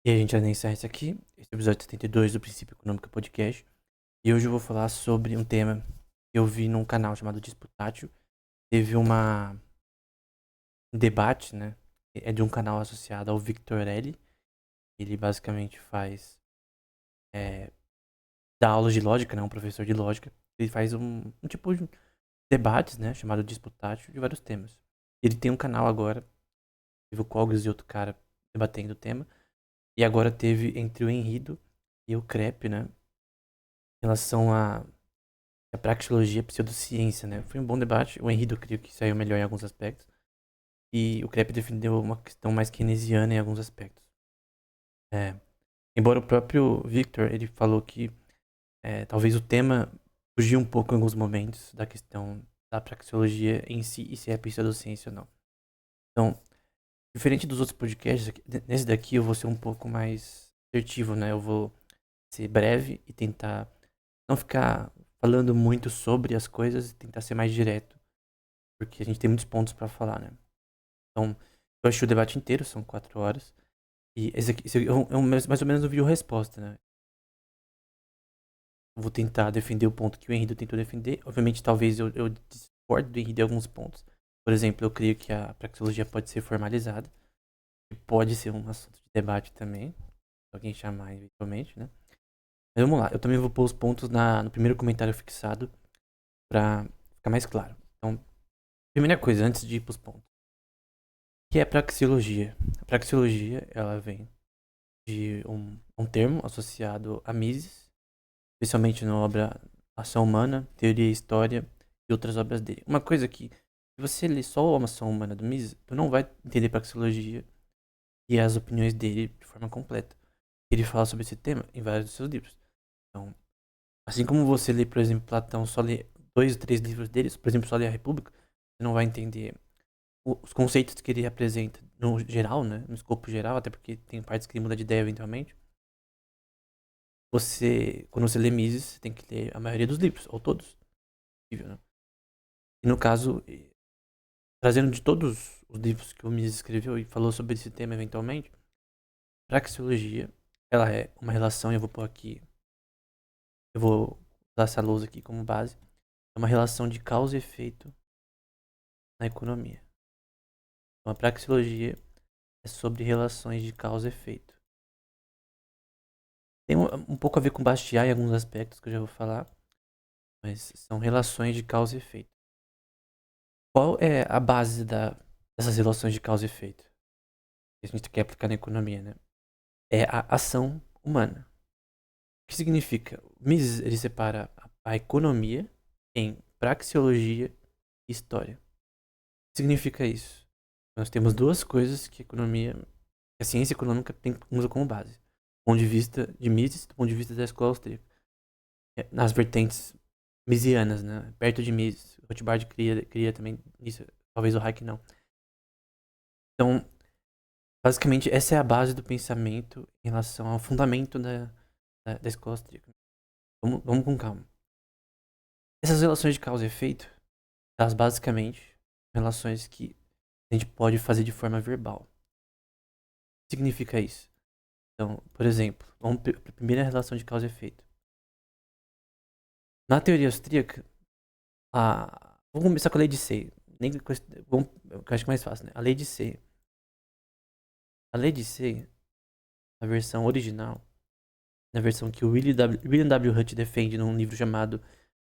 E a gente vai iniciar isso aqui, esse é o episódio 72 do Princípio Econômico Podcast. E hoje eu vou falar sobre um tema que eu vi num canal chamado Disputátil. Teve um debate, né? É de um canal associado ao Victor L. Ele basicamente é, dá aulas de lógica, né? Um professor de lógica. Ele faz um tipo de debates, né? Chamado Disputátil, de vários temas. Ele tem um canal agora, teve o Cogos e outro cara debatendo o tema. E agora teve entre o Henrido e o Crepe, né? Em relação a praxeologia, a pseudociência, né? Foi um bom debate. O Henrido, eu creio que saiu melhor em alguns aspectos. E o Crepe defendeu uma questão mais keynesiana em alguns aspectos. É, embora o próprio Victor, ele falou que talvez o tema fugia um pouco em alguns momentos da questão da praxeologia em si e se é pseudociência ou não. Então, diferente dos outros podcasts, nesse daqui eu vou ser um pouco mais assertivo, né? Eu vou ser breve e tentar não ficar falando muito sobre as coisas e tentar ser mais direto. Porque a gente tem muitos pontos pra falar, né? Então, eu assisti o debate inteiro, são 4 horas. E esse aqui é mais ou menos um vídeo-resposta, né? Eu vou tentar defender o ponto que o Henrique tentou defender. Obviamente, talvez eu discorde do Henrique em alguns pontos. Por exemplo, eu creio que a praxeologia pode ser formalizada. E pode ser um assunto de debate também. Se alguém chamar eventualmente, né? Mas vamos lá, eu também vou pôr os pontos no primeiro comentário fixado pra ficar mais claro. Então, primeira coisa, antes de ir pros pontos. O que é praxeologia? A praxeologia, ela vem de um termo associado a Mises, especialmente na obra Ação Humana, Teoria e História e outras obras dele. Uma coisa que, se você ler só a Ação Humana do Mises, tu não vai entender praxeologia e as opiniões dele de forma completa. Ele fala sobre esse tema em vários dos seus livros. Então, assim como você lê, por exemplo, Platão, só lê 2 ou 3 livros deles, por exemplo, só lê a República, você não vai entender os conceitos que ele apresenta no geral, né? No escopo geral, até porque tem partes que ele muda de ideia eventualmente. Quando você lê Mises, você tem que ler a maioria dos livros, ou todos, possível, né? E no caso, trazendo de todos os livros que o Mises escreveu e falou sobre esse tema eventualmente, praxeologia, ela é uma relação, eu vou pôr aqui, eu vou usar essa lousa aqui como base, é uma relação de causa e efeito na economia. Então, a praxeologia é sobre relações de causa e efeito. Tem um pouco a ver com Bastiat em alguns aspectos que eu já vou falar, mas são relações de causa e efeito. Qual é a base dessas relações de causa e efeito? Que a gente quer aplicar na economia, né? É a ação humana. O que significa? Mises, ele separa a economia em praxeologia e história. O que significa isso? Nós temos duas coisas que a ciência econômica usa como base. Do ponto de vista de Mises, do ponto de vista da escola austríaca. Nas vertentes misianas, né? Perto de Mises. Rothbard cria também isso. Talvez o Hayek não. Então, basicamente, essa é a base do pensamento em relação ao fundamento da escola austríaca. Vamos com calma. Essas relações de causa e efeito, elas basicamente são relações que a gente pode fazer de forma verbal. O que significa isso? Então, por exemplo, vamos para a primeira relação de causa e efeito. Na teoria austríaca, vamos começar com a lei de Say. Eu acho que é mais fácil, né? A lei de Say. A lei de Say, a versão original, na versão que o William W. Hutt defende num livro chamado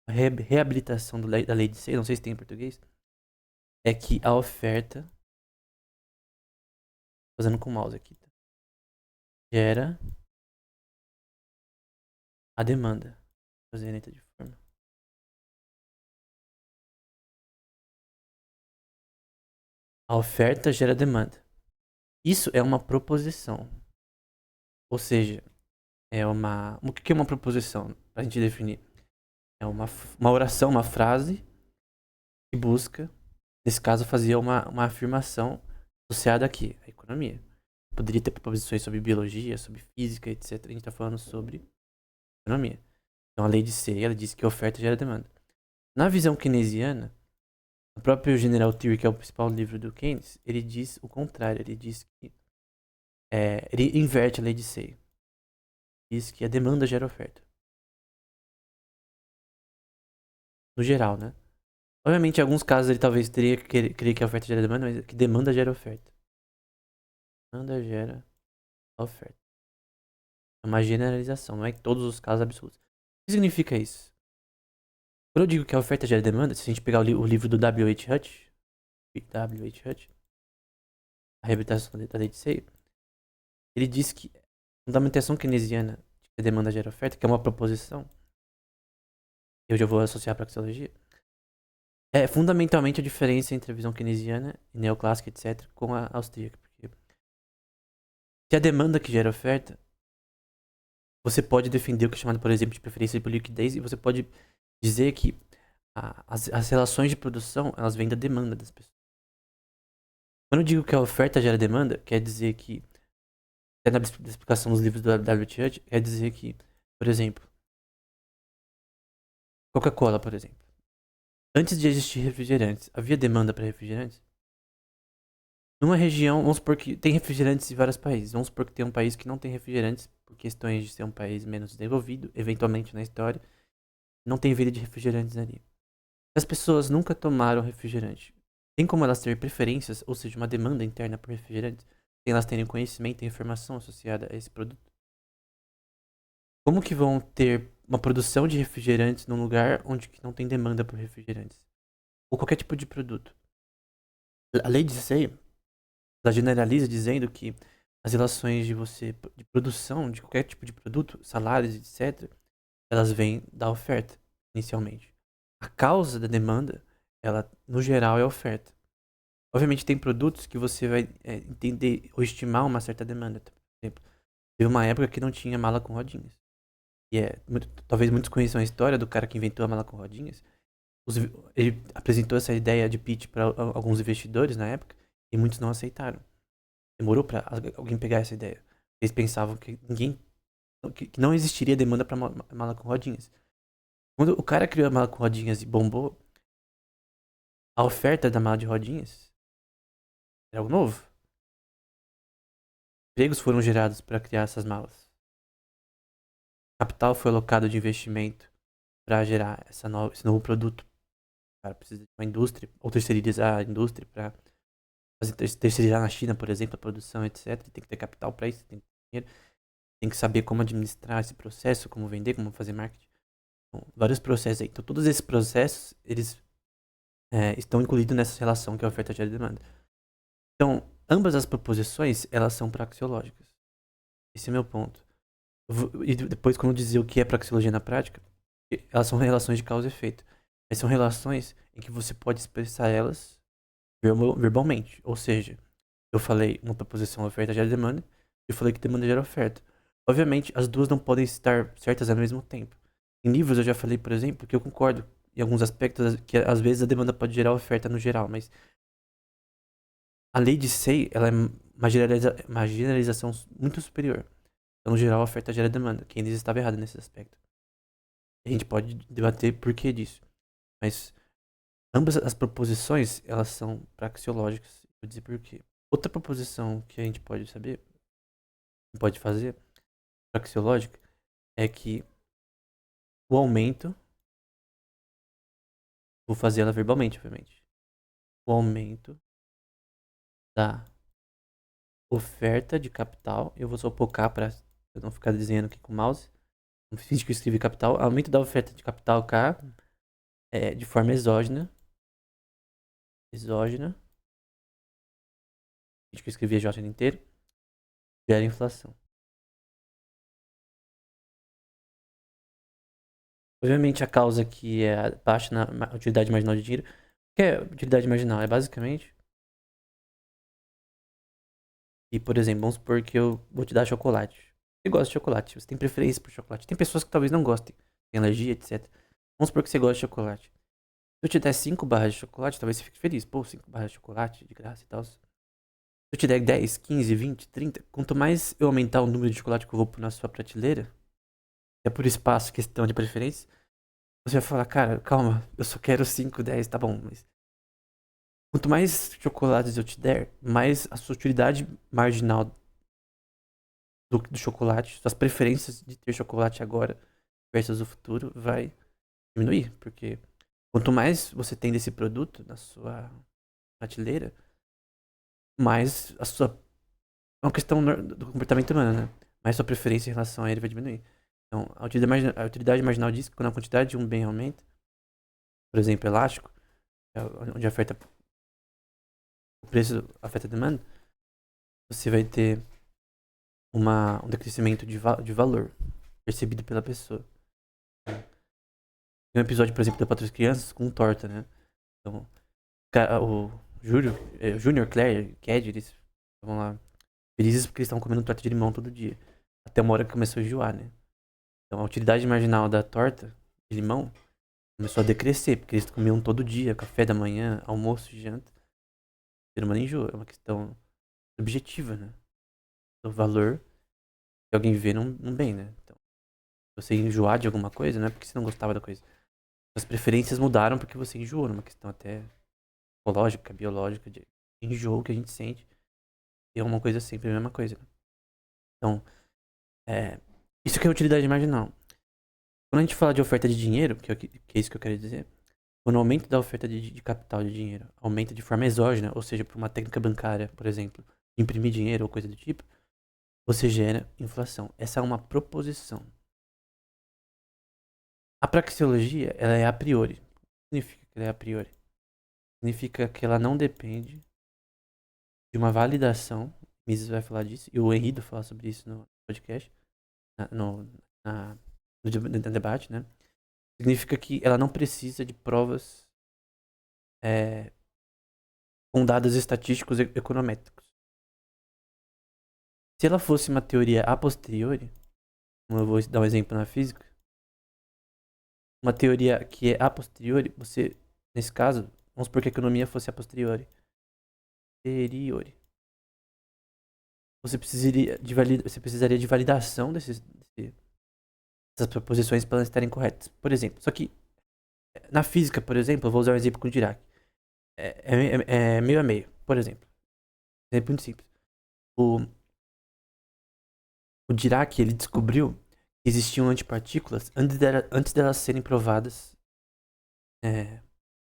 Reabilitação da Lei de Say, não sei se tem em português, é que a oferta, fazendo com o mouse aqui, tá? Gera a demanda. Vou fazer a letra de forma. A oferta gera demanda. Isso é uma proposição. Ou seja, o que é uma proposição? Pra gente definir. É uma oração, uma frase que busca, nesse caso, fazer uma afirmação associada aqui, à economia. Poderia ter proposições sobre biologia, sobre física, etc. A gente está falando sobre economia. Então a lei de Say, ela diz que oferta gera demanda. Na visão keynesiana, o próprio General Theory, que é o principal livro do Keynes, ele diz o contrário. Ele diz que Ele inverte a lei de Say. Diz que a demanda gera oferta. No geral, né? Obviamente, em alguns casos ele talvez teria que querer que a oferta gera demanda, mas que demanda gera oferta. Demanda gera oferta. É uma generalização, não é em todos os casos absolutos. O que significa isso? Quando eu digo que a oferta gera demanda, se a gente pegar o livro do W.H. Hutch, A Reabilitação da Lei de Say, ele diz que a fundamentação keynesiana de que a demanda gera oferta, que é uma proposição, eu já vou associar a praxeologia, é fundamentalmente a diferença entre a visão keynesiana e neoclássica, etc., com a austríaca. Porque se a demanda que gera oferta, você pode defender o que é chamado, por exemplo, de preferência por liquidez, e você pode dizer que as relações de produção, elas vêm da demanda das pessoas. Quando eu digo que a oferta gera demanda, quer dizer que, até na explicação dos livros do W.H. Hutch, quer dizer que, por exemplo, Coca-Cola, por exemplo. Antes de existir refrigerantes, havia demanda para refrigerantes? Numa região, vamos supor que tem refrigerantes em vários países. Vamos supor que tem um país que não tem refrigerantes por questões de ser um país menos desenvolvido, eventualmente na história, não tem vida de refrigerantes ali. As pessoas nunca tomaram refrigerante. Tem como elas ter preferências, ou seja, uma demanda interna por refrigerantes, sem elas terem conhecimento e informação associada a esse produto? Como que vão ter uma produção de refrigerantes num lugar onde não tem demanda por refrigerantes? Ou qualquer tipo de produto. A lei de Say, ela generaliza dizendo que as relações de produção de qualquer tipo de produto, salários, etc., elas vêm da oferta, inicialmente. A causa da demanda, ela, no geral, é a oferta. Obviamente, tem produtos que você vai entender ou estimar uma certa demanda. Por exemplo, teve uma época que não tinha mala com rodinhas. E talvez muitos conheçam a história do cara que inventou a mala com rodinhas. Ele apresentou essa ideia de pitch para alguns investidores na época e muitos não aceitaram. Demorou para alguém pegar essa ideia. Eles pensavam que que não existiria demanda para mala com rodinhas. Quando o cara criou a mala com rodinhas e bombou, a oferta da mala de rodinhas era algo novo. Empregos foram gerados para criar essas malas. Capital foi alocado de investimento para gerar esse novo produto. O cara precisa de uma indústria, ou terceirizar a indústria para terceirizar na China, por exemplo, a produção, etc. Tem que ter capital para isso, tem que ter dinheiro, tem que saber como administrar esse processo, como vender, como fazer marketing. Então, vários processos aí. Então, todos esses processos, eles estão incluídos nessa relação que é a oferta gera demanda. Então, ambas as proposições, elas são praxeológicas. Esse é o meu ponto. E depois, quando eu dizer o que é praxeologia na prática, elas são relações de causa e efeito. Mas são relações em que você pode expressar elas verbalmente. Ou seja, eu falei uma proposição, oferta gera demanda, eu falei que demanda gera oferta. Obviamente, as duas não podem estar certas ao mesmo tempo. Em livros eu já falei, por exemplo, que eu concordo em alguns aspectos que às vezes a demanda pode gerar oferta no geral, mas a lei de Say, ela é uma generalização muito superior. Então, no geral, a oferta gera demanda. Keynes estava errado nesse aspecto. A gente pode debater por que disso. Mas ambas as proposições, elas são praxeológicas. Vou dizer por quê. Outra proposição que a gente pode saber, pode fazer, praxeológica, é que o aumento, vou fazer ela verbalmente, obviamente. O aumento da oferta de capital, eu vou só focar para eu não ficar desenhando aqui com o mouse. Não finge que eu escrevi capital. Aumento da oferta de capital K de forma exógena. Exógena. Finge que eu escrevi a J inteiro. Gera inflação. Obviamente a causa aqui é a baixa na utilidade marginal de dinheiro. O que é utilidade marginal? É basicamente. E, por exemplo, vamos supor que eu vou te dar chocolate. Você gosta de chocolate, você tem preferência por chocolate. Tem pessoas que talvez não gostem, tem alergia, etc. Vamos supor que você gosta de chocolate. Se eu te der 5 barras de chocolate, talvez você fique feliz. Pô, 5 barras de chocolate, de graça e tal. Se eu te der 10, 15, 20, 30, quanto mais eu aumentar o número de chocolate que eu vou pôr na sua prateleira, é por espaço, questão de preferência, você vai falar, cara, calma, eu só quero 5, 10, tá bom, mas quanto mais chocolates eu te der, mais a sua utilidade marginal do chocolate, suas preferências de ter chocolate agora versus o futuro vai diminuir. Porque quanto mais você tem desse produto na sua prateleira, mais a sua. É uma questão do comportamento humano, né? Mais sua preferência em relação a ele vai diminuir. Então, a utilidade marginal diz que quando a quantidade de um bem aumenta, por exemplo, elástico, onde afeta o preço, afeta a demanda, você vai ter um decrescimento de valor percebido pela pessoa. Tem um episódio, por exemplo, da Patrulha das Crianças com torta, né? Então, o Júnior, Claire, Cad, eles estavam lá felizes porque eles estavam comendo torta de limão todo dia. Até uma hora que começou a enjoar, né? Então a utilidade marginal da torta de limão começou a decrescer, porque eles comiam todo dia, café da manhã, almoço, janta. O ser humano enjoa, é uma questão subjetiva, né? O valor que alguém vê num bem, né? Então, se você enjoar de alguma coisa, não é porque você não gostava da coisa. As preferências mudaram porque você enjoou, numa questão até psicológica, biológica, de enjoo que a gente sente. E é uma coisa sempre a mesma coisa. Né? Então, isso que é utilidade marginal. Quando a gente fala de oferta de dinheiro, que é isso que eu quero dizer, quando o aumento da oferta de capital de dinheiro aumenta de forma exógena, ou seja, por uma técnica bancária, por exemplo, imprimir dinheiro ou coisa do tipo, você gera inflação. Essa é uma proposição. A praxeologia, ela é a priori. O que significa que ela é a priori? Significa que ela não depende de uma validação. Mises vai falar disso, e o Henrido falar sobre isso no podcast, no, no debate, né? Significa que ela não precisa de provas é, com dados estatísticos e econométricos. Se ela fosse uma teoria a posteriori, como eu vou dar um exemplo na física, uma teoria que é a posteriori, você, nesse caso, vamos supor que a economia fosse a posteriori. Posteriori. Você precisaria de validação dessas proposições para elas estarem corretas. Por exemplo, só que na física, por exemplo, eu vou usar um exemplo com o Dirac. É meio a meio, por exemplo. Exemplo muito simples. O, o Dirac, ele descobriu que existiam antipartículas antes delas serem provadas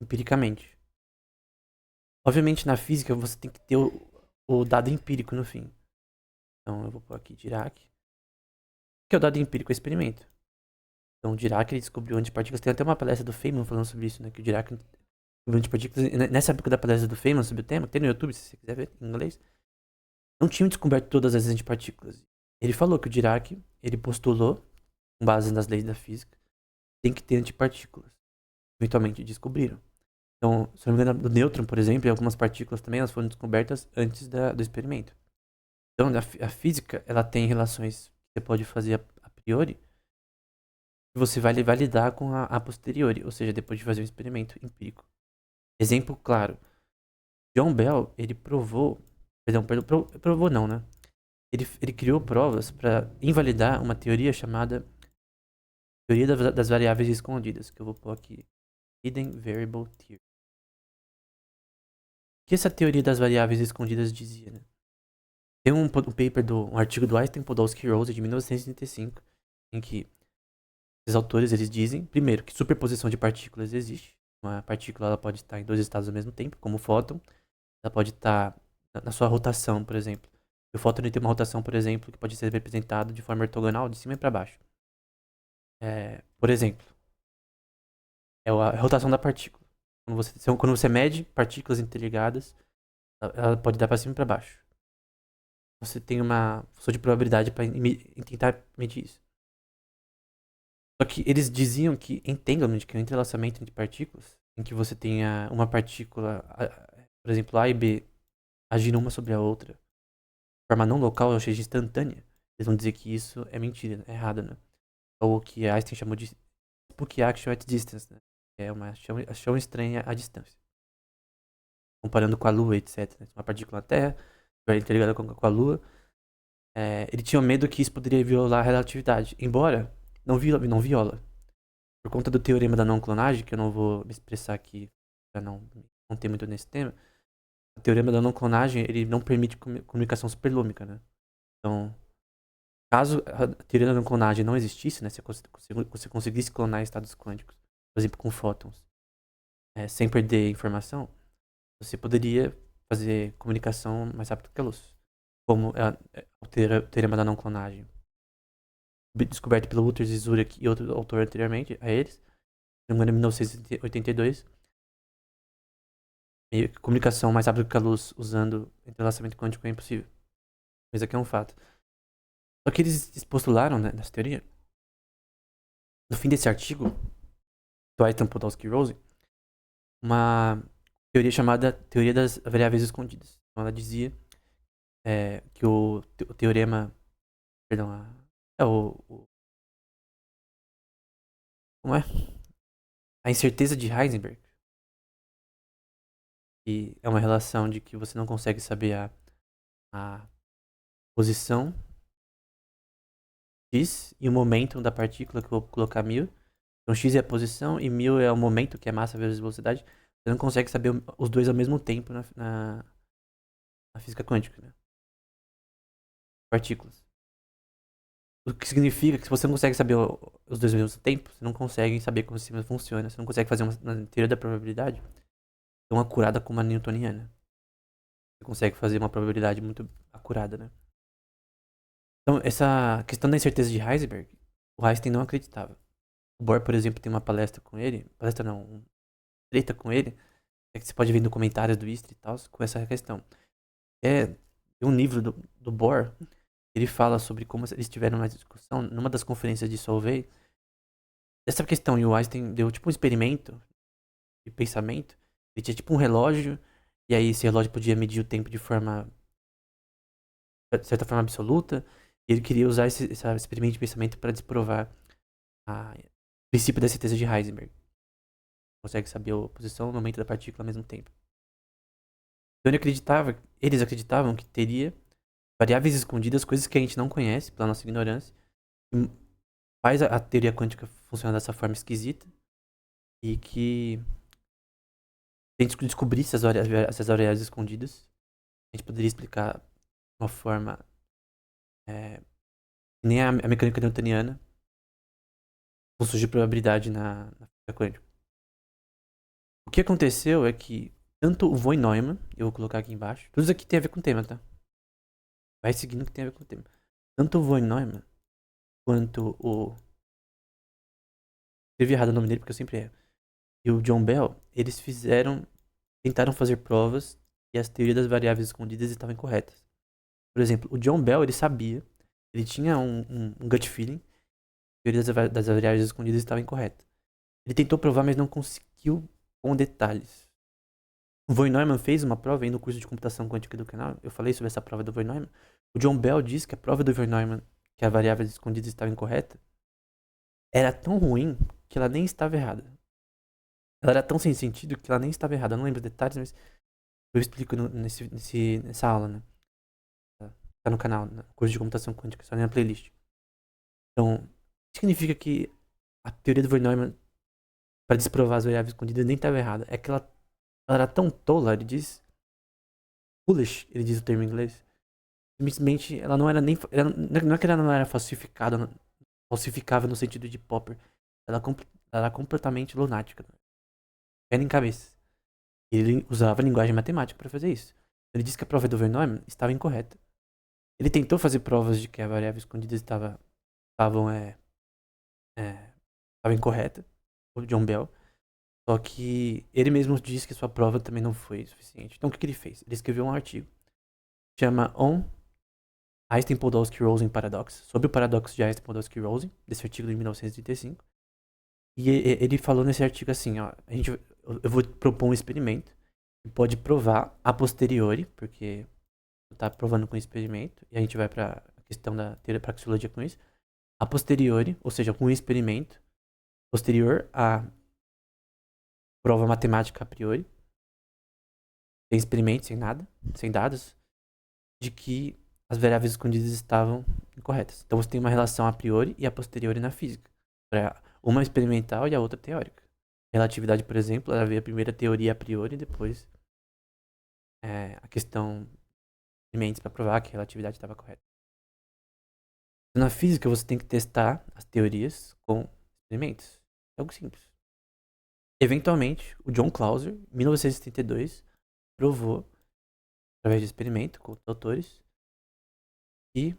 empiricamente. Obviamente, na física, você tem que ter o dado empírico no fim. Então, eu vou pôr aqui Dirac. Que é o dado empírico, é o experimento. Então, o Dirac ele descobriu antipartículas. Tem até uma palestra do Feynman falando sobre isso, né? Que o Dirac descobriu antipartículas. Nessa época da palestra do Feynman sobre o tema, tem no YouTube, se você quiser ver em inglês. Não tinham descoberto todas as antipartículas. Ele falou que o Dirac, ele postulou, com base nas leis da física, tem que ter antipartículas. Eventualmente descobriram. Então, se não me engano, do nêutron, por exemplo, e algumas partículas também, elas foram descobertas antes do experimento. Então, a física, ela tem relações que você pode fazer a priori, e você vai validar com a posteriori, ou seja, depois de fazer um experimento empírico. Exemplo claro. John Bell, ele provou, provou não, né? Ele criou provas para invalidar uma teoria chamada teoria das variáveis escondidas, que eu vou pôr aqui. Hidden Variable Theory. O que essa teoria das variáveis escondidas dizia, né? Tem um paper, um artigo do Einstein, Podolsky e Rose de 1935, em que os autores eles dizem, primeiro, que superposição de partículas existe. Uma partícula ela pode estar em dois estados ao mesmo tempo, como o fóton. Ela pode estar na sua rotação, por exemplo. O fóton ele tem uma rotação, por exemplo, que pode ser representado de forma ortogonal, de cima para baixo. Por exemplo, é a rotação da partícula. Quando você mede partículas interligadas, ela pode dar para cima e para baixo. Você tem uma função de probabilidade para tentar medir isso. Só que eles diziam que entanglement, que é o entrelaçamento entre partículas, em que você tenha uma partícula, por exemplo, A e B, agindo uma sobre a outra, de forma não local, ou seja, instantânea, eles vão dizer que isso é mentira, é errado, né? Ou o que Einstein chamou de spooky action at distance, né? É uma ação estranha à distância. Comparando com a Lua, etc. Uma partícula na Terra, interligada com a Lua. Ele tinha medo que isso poderia violar a relatividade. Embora não viola. Por conta do teorema da não clonagem, que eu não vou me expressar aqui para não ter muito nesse tema, o teorema da não clonagem ele não permite comunicação superlúmica, né? Então, Caso a teoria da não clonagem não existisse, né? Se você conseguisse clonar estados quânticos, por exemplo, com fótons, sem perder informação, você poderia fazer comunicação mais rápido que a luz. Como o teorema da não clonagem, descoberto pelo Walter Zizurek e outro autor anteriormente a eles, se não me engano, em 1982. E comunicação mais rápida que a luz usando entrelaçamento quântico é impossível. Mas aqui é um fato. Só que eles postularam, né, nessa teoria, no fim desse artigo, do Aitan Podolsky-Rosen, uma teoria chamada teoria das variáveis escondidas. Então ela dizia que o teorema, perdão, como é? A incerteza de Heisenberg, que é uma relação de que você não consegue saber a posição x e o momento da partícula, que eu vou colocar 1000. Então x é a posição e 1000 é o momento, que é massa vezes velocidade. Você não consegue saber os dois ao mesmo tempo na física quântica, né? Partículas. O que significa que se você não consegue saber os dois ao mesmo tempo, você não consegue saber como o sistema funciona. Você não consegue fazer uma teoria da probabilidade tão acurada como a newtoniana. Você consegue fazer uma probabilidade muito acurada, né? Então, essa questão da incerteza de Heisenberg, o Einstein não acreditava. O Bohr, por exemplo, tem uma palestra com ele, palestra não, treta com ele, que você pode ver no comentários do Istre e tal, com essa questão. Tem um livro do Bohr, ele fala sobre como eles tiveram uma discussão numa das conferências de Solvay, essa questão, e o Einstein deu tipo um experimento de pensamento, ele tinha tipo um relógio, e aí esse relógio podia medir o tempo de certa forma absoluta, e ele queria usar esse experimento de pensamento para desprovar o princípio da certeza de Heisenberg. Consegue saber a posição e o momento da partícula ao mesmo tempo. Então eles acreditavam que teria variáveis escondidas, coisas que a gente não conhece pela nossa ignorância, que faz a teoria quântica funcionar dessa forma esquisita, e que se a gente descobrisse essas variáveis escondidas, a gente poderia explicar de uma forma que nem a mecânica newtoniana, com surgir probabilidade na física quântica. O que aconteceu é que tanto o von Neumann, eu vou colocar aqui embaixo, tudo isso aqui tem a ver com o tema, tá? Vai seguindo que tem a ver com o tema. Tanto o von Neumann quanto o... Escrevi errado o nome dele porque eu sempre erro. E o John Bell, eles tentaram fazer provas que as teorias das variáveis escondidas estavam incorretas. Por exemplo, o John Bell, ele sabia, ele tinha um gut feeling, que a teoria das variáveis escondidas estava incorreta. Ele tentou provar, mas não conseguiu com detalhes. O von Neumann fez uma prova aí no curso de computação quântica do canal. Eu falei sobre essa prova do von Neumann. O John Bell disse que a prova do von Neumann, que a variável escondida estava incorreta, era tão ruim que ela nem estava errada. Ela era tão sem sentido que ela nem estava errada. Eu não lembro detalhes, mas eu explico nessa aula, né? Tá no canal, no curso de computação quântica, só na playlist. Então, significa que a teoria do von Neumann, para desprovar as variáveis escondidas, nem estava errada. É que ela era tão tola, ele diz. Foolish, ele diz o termo em inglês. Simplesmente, ela não era nem. Não é que ela não era falsificável no sentido de Popper. Ela era completamente lunática. Pé em cabeça. Ele usava linguagem matemática para fazer isso. Ele disse que a prova do von Neumann estava incorreta. Ele tentou fazer provas de que a variável escondida estava incorreta, o John Bell. Só que ele mesmo disse que sua prova também não foi suficiente. Então o que ele fez? Ele escreveu um artigo. Chama On Einstein-Podolsky-Rosen Paradox. Sobre o paradoxo de Einstein-Podolsky-Rosen. Desse artigo de 1935. E ele falou nesse artigo assim, ó. Eu vou propor um experimento que pode provar a posteriori, porque tá provando com o experimento, e a gente vai pra questão da teoria da praxeologia com isso. A posteriori, ou seja, com um experimento posterior à prova matemática a priori, sem experimento, sem nada, sem dados, de que as variáveis escondidas estavam incorretas. Então você tem uma relação a priori e a posteriori na física. Uma experimental e a outra teórica. Relatividade, por exemplo, ela veio a primeira teoria a priori e depois a questão de experimentos para provar que a relatividade estava correta. Na física, você tem que testar as teorias com experimentos. É algo simples. Eventualmente, o John Clauser, em 1972, provou, através de experimento com os autores, que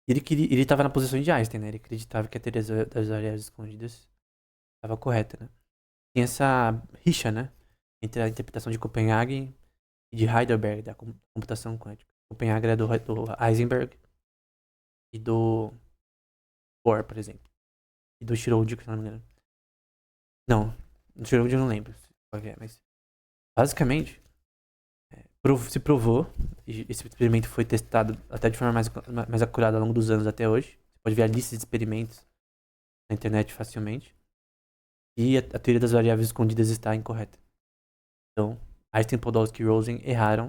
ele estava na posição de Einstein, né? Ele acreditava que a teoria das áreas escondidas estava correta, né? Tem essa rixa, né? Entre a interpretação de Copenhagen e de Heidelberg, da computação quântica. Copenhagen é do Heisenberg e do Bohr, por exemplo. E do Schrödinger, se não me engano. Não, do Schrödinger eu não lembro qual que é, mas basicamente se provou, e esse experimento foi testado até de forma mais acurada ao longo dos anos até hoje. Você pode ver a lista de experimentos na internet facilmente. E a teoria das variáveis escondidas está incorreta. Então, Einstein, Podolsky e Rosen erraram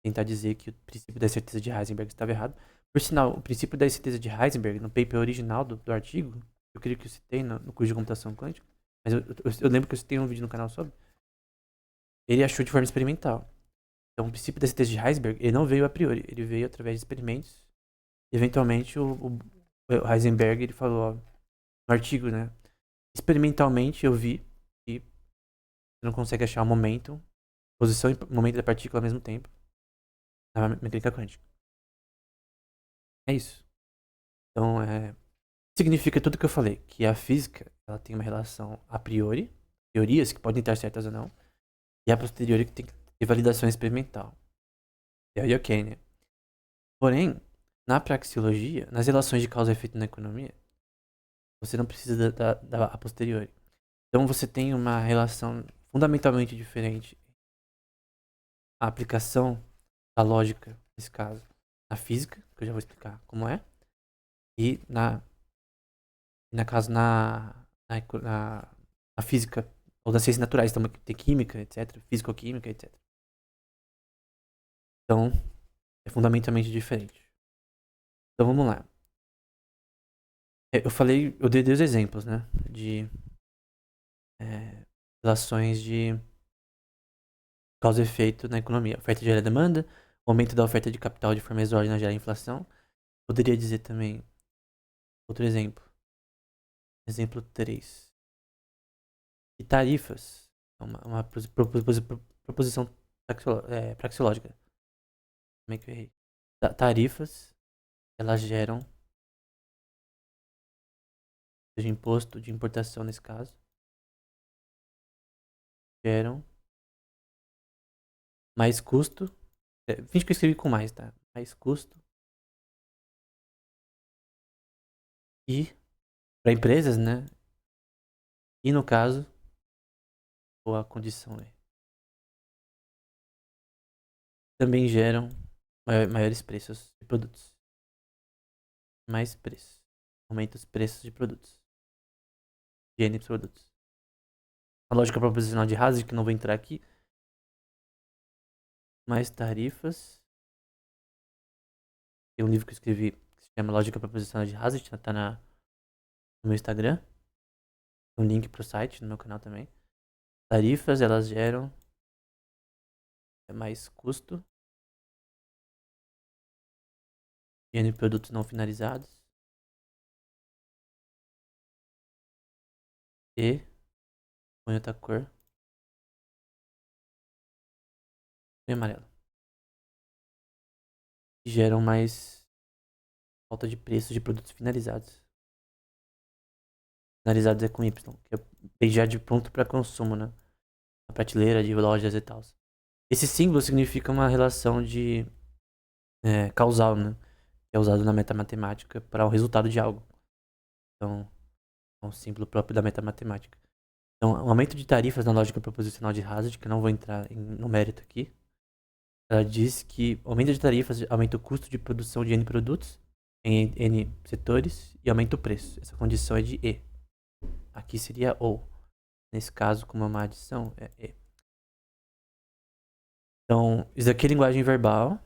em tentar dizer que o princípio da certeza de Heisenberg estava errado. Por sinal, o princípio da certeza de Heisenberg, no paper original do artigo, eu creio que eu citei no curso de computação quântica, mas eu lembro que eu citei um vídeo no canal sobre, ele achou de forma experimental. Então, o princípio da certeza de Heisenberg, ele não veio a priori, ele veio através de experimentos. Eventualmente, o Heisenberg, ele falou, ó, no artigo, né, experimentalmente eu vi que você não consegue achar o momento, posição e momento da partícula ao mesmo tempo na mecânica quântica. É isso. Então, significa tudo que eu falei, que a física, ela tem uma relação a priori, teorias que podem estar certas ou não, e a posteriori que tem que ter validação experimental. E aí, ok, né? Porém, na praxeologia, nas relações de causa e efeito na economia, você não precisa da a posteriori. Então, você tem uma relação fundamentalmente diferente. A aplicação da lógica, nesse caso, na física, que eu já vou explicar como é, e na caso na física ou das ciências naturais, então tem química, etc, físico-química, etc. Então, é fundamentalmente diferente. Então, vamos lá. Eu dei dois exemplos, né, de relações de causa e efeito na economia. Oferta gera demanda, aumento da oferta de capital de forma exógena gera inflação. Poderia dizer também outro exemplo. Exemplo 3. E tarifas. É uma proposição praxeológica. Como é que eu errei? Tarifas, elas geram, seja imposto de importação nesse caso, geram mais custo. Finge que eu escrevi com mais, tá? Mais custo. E para empresas, né? E no caso, ou a condição também geram maiores preços de produtos. Mais preços. Aumenta os preços de produtos. De N produtos. A lógica proposicional de Hasid, que não vou entrar aqui. Mais tarifas. Tem um livro que eu escrevi que se chama Lógica Proposicional de Hasid, tá no meu Instagram. Tem um link pro site, no meu canal também. Tarifas, elas geram mais custo de N produtos não finalizados. E, põe outra cor, e amarelo. E geram mais falta de preços de produtos finalizados. Finalizados é com Y, que é já de pronto para consumo, né? A prateleira de lojas e tal. Esse símbolo significa uma relação de causal, né? Que é usado na metamatemática para o resultado de algo. Então, é um símbolo próprio da metamatemática. Então, o aumento de tarifas na lógica proposicional de Hasid, que eu não vou entrar no mérito aqui, ela diz que o aumento de tarifas aumenta o custo de produção de N produtos em N setores e aumenta o preço. Essa condição é de E. Aqui seria ou. Nesse caso, como é uma adição, é E. Então, isso aqui é linguagem verbal.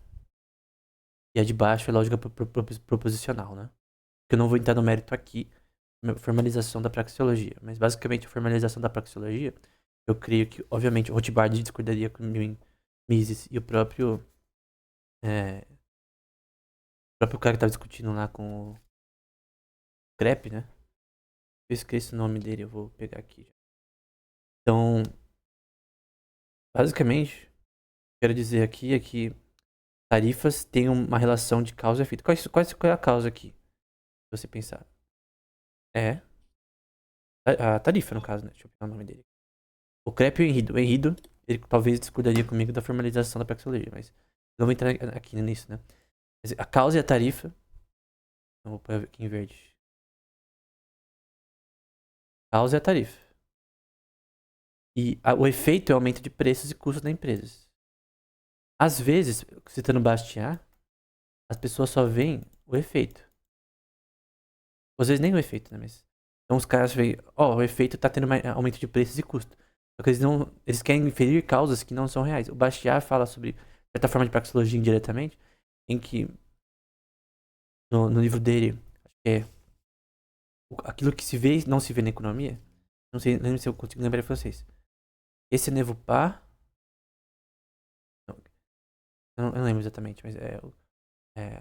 E a de baixo é lógica proposicional, né? Que eu não vou entrar no mérito aqui, formalização da praxeologia. Mas basicamente a formalização da praxeologia, eu creio que, obviamente, o Rothbard discordaria com o Mises e o próprio cara que estava discutindo lá com Krepp, né? Eu esqueço o nome dele, eu vou pegar aqui. Então, basicamente, o que eu quero dizer aqui é que tarifas têm uma relação de causa e efeito. Qual é a causa aqui? Se você pensar. É a tarifa, no caso, né? Deixa eu pegar o nome dele. O Krepp e o Henrido. O Henrido, ele talvez discordaria comigo da formalização da praxeologia, mas não vou entrar aqui nisso, né? Mas a causa e a tarifa. Então, vou pôr aqui em verde. Causa e a tarifa. E o efeito é o aumento de preços e custos da empresa. Às vezes, citando Bastiat, as pessoas só veem o efeito. Às vezes nem o efeito, né? Mas... Então os caras veem, o efeito tá tendo aumento de preços e custos. Só que eles querem inferir causas que não são reais. O Bastiat fala sobre certa forma de praxeologia indiretamente, em que no livro dele, acho que é aquilo que se vê não se vê na economia. Não sei, não lembro se eu consigo lembrar pra vocês. Esse nevo pas. Eu não lembro exatamente, mas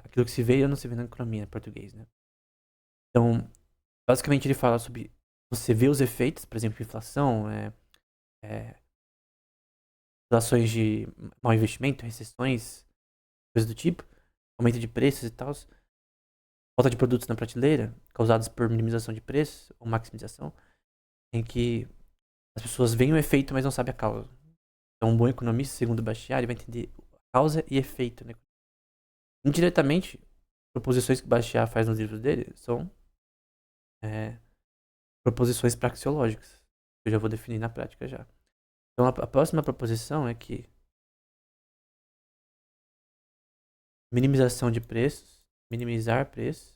aquilo que se vê não se vê na economia, em português, né? Então, basicamente ele fala sobre você vê os efeitos, por exemplo, inflação, situações de mau investimento, recessões, coisas do tipo, aumento de preços e tal, falta de produtos na prateleira, causados por minimização de preços ou maximização, em que as pessoas veem o efeito, mas não sabem a causa. Então, um bom economista, segundo Bastiat, vai entender causa e efeito, né? Indiretamente, proposições que Bastiat faz nos livros dele são proposições praxeológicas. Eu já vou definir na prática já. Então, a próxima proposição é que minimização de preços, minimizar preços,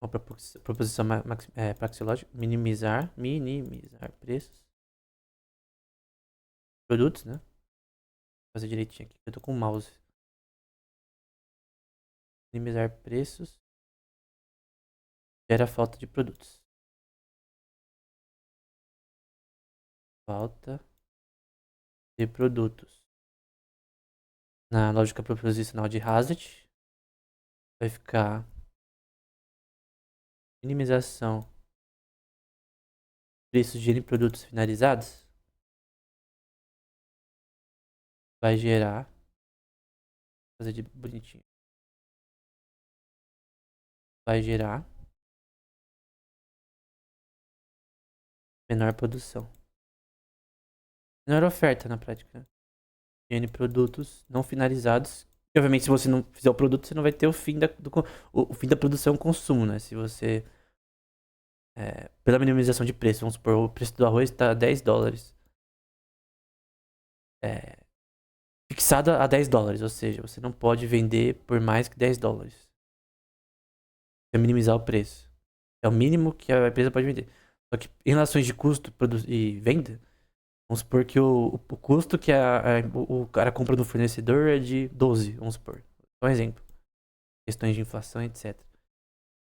uma proposição praxeológica, minimizar preços, produtos, né? Vou fazer direitinho aqui, eu tô com o mouse. Minimizar preços gera falta de produtos. Falta de produtos. Na lógica proposicional de Hazlitt, vai ficar minimização de preços de produtos finalizados vai gerar, vou fazer de bonitinho, vai gerar menor produção. Menor oferta na prática. De N produtos não finalizados. E, obviamente, se você não fizer o produto, você não vai ter o fim o fim da produção e consumo, né? Se você... pela minimização de preço, vamos supor, o preço do arroz está $10. Fixado a $10, ou seja, você não pode vender por mais que $10. É minimizar o preço. É o mínimo que a empresa pode vender. Só que em relações de custo e venda, vamos supor que o custo que o cara compra do fornecedor é de 12, vamos supor. Só um exemplo. Questões de inflação, etc.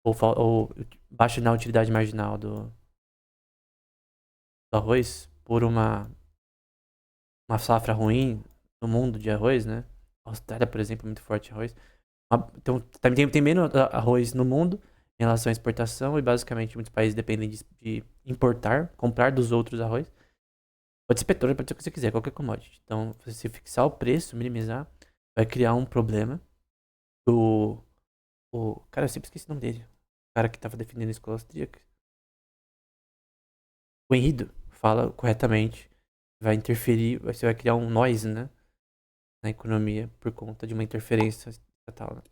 Ou baixa na utilidade marginal do arroz por uma safra ruim no mundo de arroz, né? A Austrália, por exemplo, é muito forte em arroz. Então, também tem menos arroz no mundo em relação à exportação e basicamente muitos países dependem de importar, comprar dos outros arroz. Pode ser petróleo, pode ser o que você quiser, qualquer commodity. Então, se fixar o preço, minimizar, vai criar um problema do... Cara, eu sempre esqueci o nome dele. O cara que tava defendendo a escola austríaca. O Henrido fala corretamente. Vai interferir, você vai criar um noise, né? Na economia por conta de uma interferência estatal, né?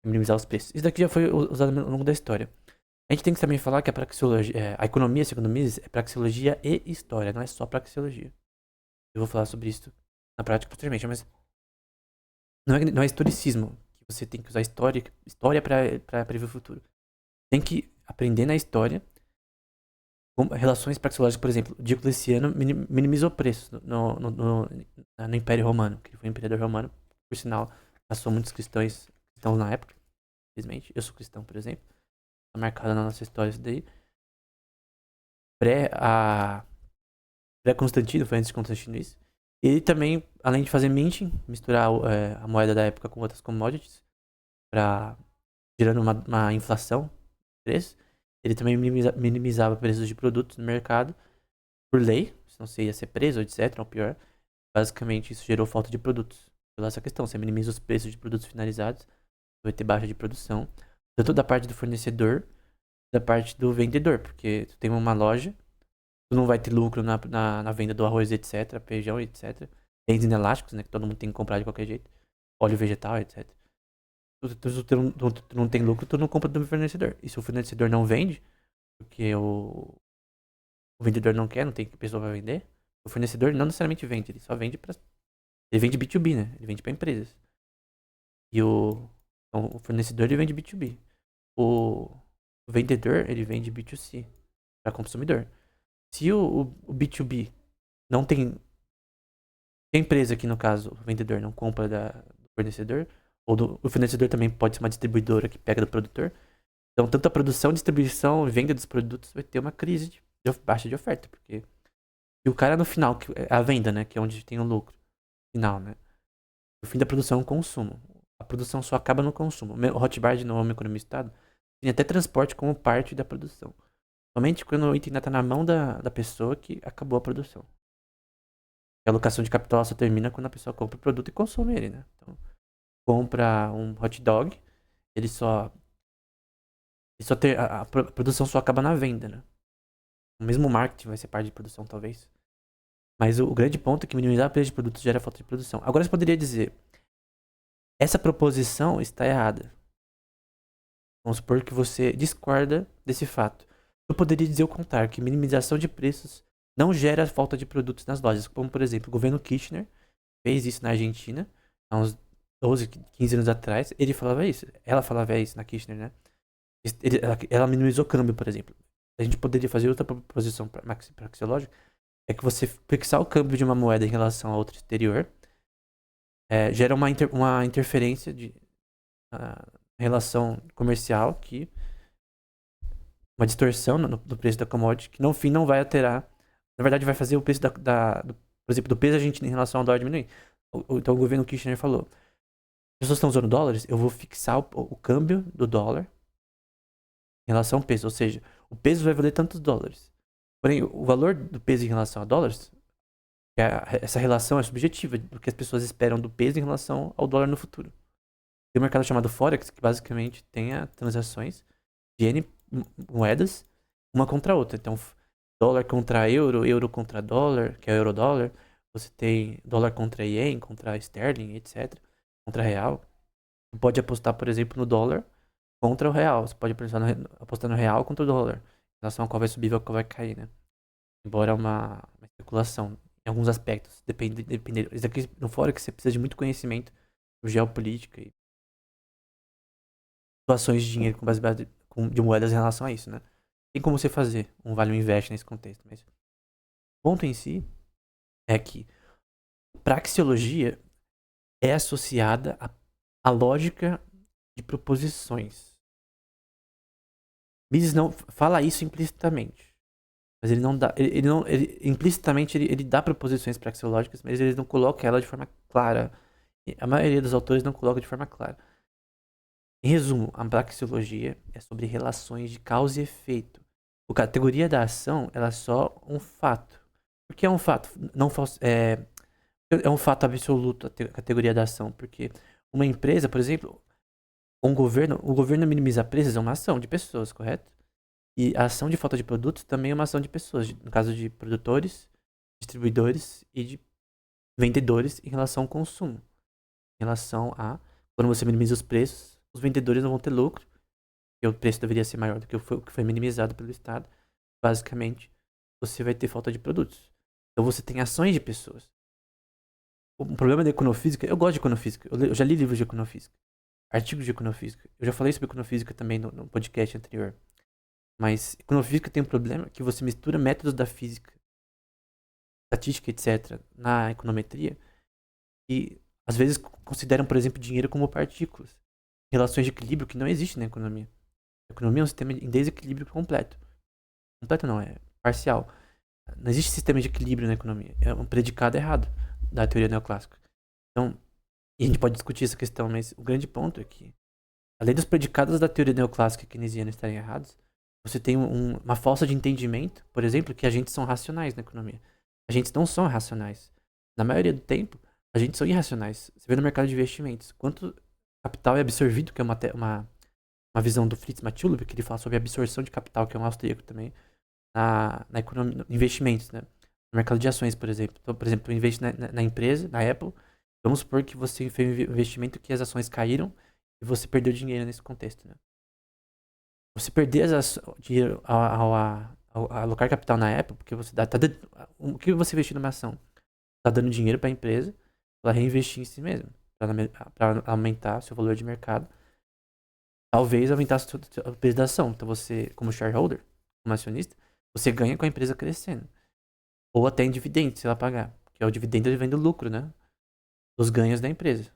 Minimizar os preços. Isso daqui já foi usado ao longo da história. A gente tem que também falar que a praxeologia, a economia, segundo Mises, é praxeologia e história, não é só praxeologia. Eu vou falar sobre isso na prática posteriormente, mas não é historicismo que você tem que usar história para prever o futuro. Tem que aprender na história relações praxeológicas, por exemplo, Diocleciano minimizou preços no Império Romano, que ele foi um imperador romano, por sinal, passou muitos cristãos na época, infelizmente. Eu sou cristão, por exemplo. Tá marcado na nossa história isso daí. Pré-Constantino, foi antes de Constantino isso. Ele também, além de fazer minting, misturar a moeda da época com outras commodities, para gerando uma inflação de preço. Ele também minimizava preços de produtos no mercado por lei, senão você ia ser preso, etc. Ou pior. Basicamente, isso gerou falta de produtos. Pela essa questão, você minimiza os preços de produtos finalizados, vai ter baixa de produção, tanto da parte do fornecedor, da parte do vendedor, porque tu tem uma loja, tu não vai ter lucro na venda do arroz, etc., feijão, etc. Bens inelásticos, né, que todo mundo tem que comprar de qualquer jeito, óleo vegetal, etc. Tu não tem lucro, tu não compra do fornecedor. E se o fornecedor não vende, porque o vendedor não quer, não tem pessoa pra vender, o fornecedor não necessariamente vende, ele só vende pra... Ele vende B2B, né? Ele vende pra empresas. E então, o fornecedor, ele vende B2B. O vendedor, ele vende B2C, para consumidor. Se o B2B não tem... Se a empresa aqui, no caso, o vendedor não compra do fornecedor, o fornecedor também pode ser uma distribuidora que pega do produtor. Então, tanto a produção, distribuição e venda dos produtos vai ter uma crise de baixa de oferta, porque se o cara no final, a venda, né, que é onde tem o lucro final, né? O fim da produção é o consumo. A produção só acaba no consumo. O Hotbar, de novo, economia Estado, tem até transporte como parte da produção. Somente quando o item ainda está na mão da pessoa que acabou a produção. A alocação de capital só termina quando a pessoa compra o produto e consome ele, né? Então, compra um hot dog, a produção só acaba na venda, né? O mesmo marketing vai ser parte de produção, talvez. Mas o grande ponto é que minimizar o preço de produtos gera falta de produção. Agora você poderia dizer, essa proposição está errada. Vamos supor que você discorda desse fato. Eu poderia dizer o contrário, que minimização de preços não gera falta de produtos nas lojas. Como, por exemplo, o governo Kirchner fez isso na Argentina, há uns 12, 15 anos atrás. Ele falava isso. Ela falava isso na Kirchner, né? Ela minimizou o câmbio, por exemplo. A gente poderia fazer outra proposição praxeológica, é que você fixar o câmbio de uma moeda em relação a outra exterior gera uma interferência de relação comercial, que uma distorção no preço da commodity, que no fim não vai alterar. Na verdade, vai fazer o preço por exemplo, do peso argentino em relação ao dólar diminuir. Então o governo Kirchner falou: as pessoas estão usando dólares, eu vou fixar o câmbio do dólar em relação ao peso. Ou seja, o peso vai valer tantos dólares. Porém, o valor do peso em relação a dólares, essa relação é subjetiva, do que as pessoas esperam do peso em relação ao dólar no futuro. Tem um mercado chamado Forex, que basicamente tem transações de N moedas, uma contra a outra. Então, dólar contra euro, euro contra dólar, que é o euro-dólar. Você tem dólar contra ien, contra sterling, etc. Contra real. Você pode apostar, por exemplo, no dólar contra o real. Você pode apostar no real contra o dólar. Em relação a qual vai subir e qual vai cair, né? Embora é uma especulação em alguns aspectos. Depende. Isso aqui no Forex você precisa de muito conhecimento de geopolítica e situações de dinheiro de moedas em relação a isso, né? Tem como você fazer um value invest nesse contexto, mas o ponto em si é que praxeologia é associada à lógica de proposições. Mises não fala isso implicitamente, mas ele não dá, implicitamente ele dá proposições praxeológicas, mas ele não coloca ela de forma clara. A maioria dos autores não coloca de forma clara. Em resumo, a praxeologia é sobre relações de causa e efeito. A categoria da ação, ela é só um fato. Por que é um fato? Não é um fato absoluto a categoria da ação, porque uma empresa, por exemplo, o governo minimizar preços é uma ação de pessoas, correto? E a ação de falta de produtos também é uma ação de pessoas, no caso de produtores, distribuidores e de vendedores em relação ao consumo. Em relação a, quando você minimiza os preços, os vendedores não vão ter lucro, porque o preço deveria ser maior do que o que foi minimizado pelo Estado. Basicamente, você vai ter falta de produtos. Então você tem ações de pessoas. O problema da econofísica, eu gosto de econofísica, eu já li livros de econofísica, artigos de econofísica. Eu já falei sobre econofísica também no podcast anterior. Mas econofísica tem um problema que você mistura métodos da física, estatística, etc., na econometria, e às vezes consideram, por exemplo, dinheiro como partículas. Relações de equilíbrio que não existem na economia. A economia é um sistema em desequilíbrio completo. Completo não, é parcial. Não existe sistema de equilíbrio na economia. É um predicado errado da teoria neoclássica. Então, e a gente pode discutir essa questão, mas o grande ponto é que além dos predicados da teoria neoclássica keynesiana estarem errados, você tem uma falsa de entendimento, por exemplo, que agentes são racionais na economia. Agentes não são racionais. Na maioria do tempo, agentes são irracionais. Você vê no mercado de investimentos, quanto capital é absorvido, que é uma visão do Fritz Mathilde, que ele fala sobre absorção de capital, que é um austríaco também, na economia, investimentos, né? No mercado de ações, por exemplo. Então, por exemplo, eu investi na empresa, na Apple. Vamos supor que você fez um investimento que as ações caíram e você perdeu dinheiro nesse contexto, né? Você perder dinheiro ao alocar capital na Apple, porque você o que você investiu numa ação? Tá dando dinheiro para a empresa para reinvestir em si mesmo, para aumentar seu valor de mercado. Talvez aumentar o preço da ação. Então você, como shareholder, como acionista, você ganha com a empresa crescendo. Ou até em dividendos, se ela pagar. Que é o dividendo, ele vem do lucro, né? Dos ganhos da empresa.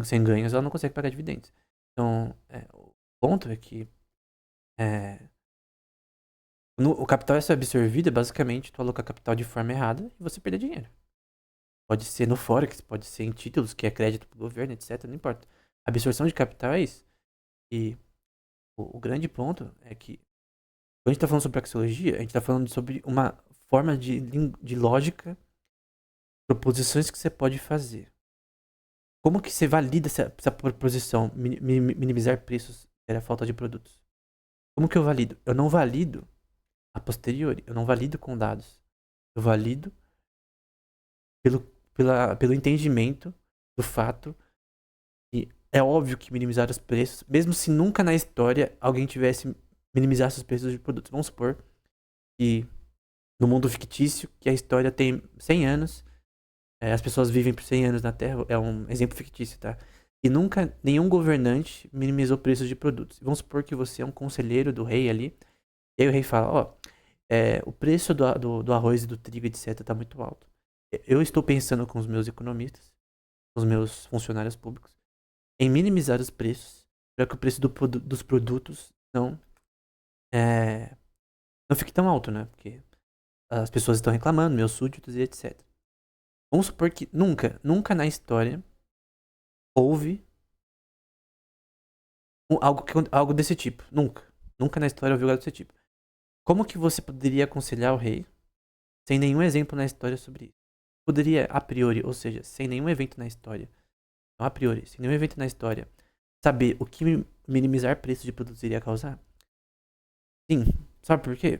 Sem ganhos, ela não consegue pagar dividendos. Então, o ponto é que o capital é ser absorvido, é basicamente tu alocar capital de forma errada e você perder dinheiro. Pode ser no Forex, pode ser em títulos, que é crédito pro governo, etc. Não importa. A absorção de capitais, e o grande ponto é que, quando a gente tá falando sobre praxeologia, a gente tá falando sobre uma forma de lógica, proposições que você pode fazer. Como que você valida essa proposição, minimizar preços era falta de produtos? Como que eu valido? Eu não valido a posteriori, eu não valido com dados. Eu valido pelo, pelo entendimento do fato que é óbvio que minimizar os preços, mesmo se nunca na história alguém tivesse minimizado os preços de produtos. Vamos supor que no mundo fictício, que a história tem 100 anos, as pessoas vivem por 100 anos na Terra, é um exemplo fictício, tá? E nunca nenhum governante minimizou preços de produtos. Vamos supor que você é um conselheiro do rei ali, e aí o rei fala, ó, o preço do arroz e do trigo, etc, tá muito alto. Eu estou pensando com os meus economistas, com os meus funcionários públicos, em minimizar os preços, para que o preço dos produtos não fique tão alto, né? Porque as pessoas estão reclamando, meus súditos e etc. Vamos supor que nunca na história houve algo desse tipo. Nunca. Nunca na história houve algo desse tipo. Como que você poderia aconselhar o rei sem nenhum exemplo na história sobre isso? Poderia, a priori, ou seja, sem nenhum evento na história, não a priori, sem nenhum evento na história, saber o que minimizar preços de produtos iria causar? Sim. Sabe por quê?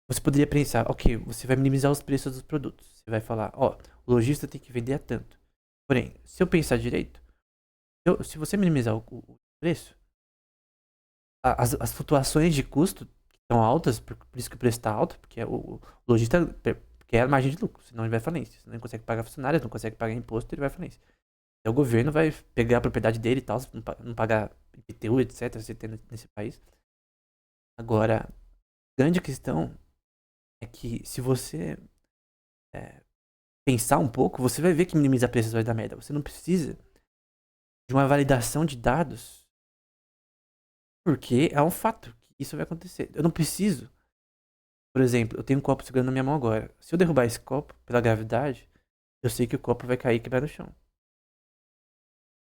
Você poderia pensar, ok, você vai minimizar os preços dos produtos. Você vai falar, ó, o lojista tem que vender a tanto. Porém, se eu pensar direito, se você minimizar o preço, as flutuações de custo estão altas, por isso que o preço está alto, porque o lojista quer a margem de lucro, senão ele vai à falência. Senão ele não consegue pagar funcionários, não consegue pagar imposto, ele vai à falência. Então o governo vai pegar a propriedade dele e tal, não pagar IPTU, etc, se tem nesse país. Agora, a grande questão é que se você pensar um pouco, você vai ver que minimizar preços vai dar merda. Você não precisa de uma validação de dados, porque é um fato que isso vai acontecer. Eu não preciso. Por exemplo, eu tenho um copo segurando na minha mão agora. Se eu derrubar esse copo pela gravidade, eu sei que o copo vai cair e quebrar no chão.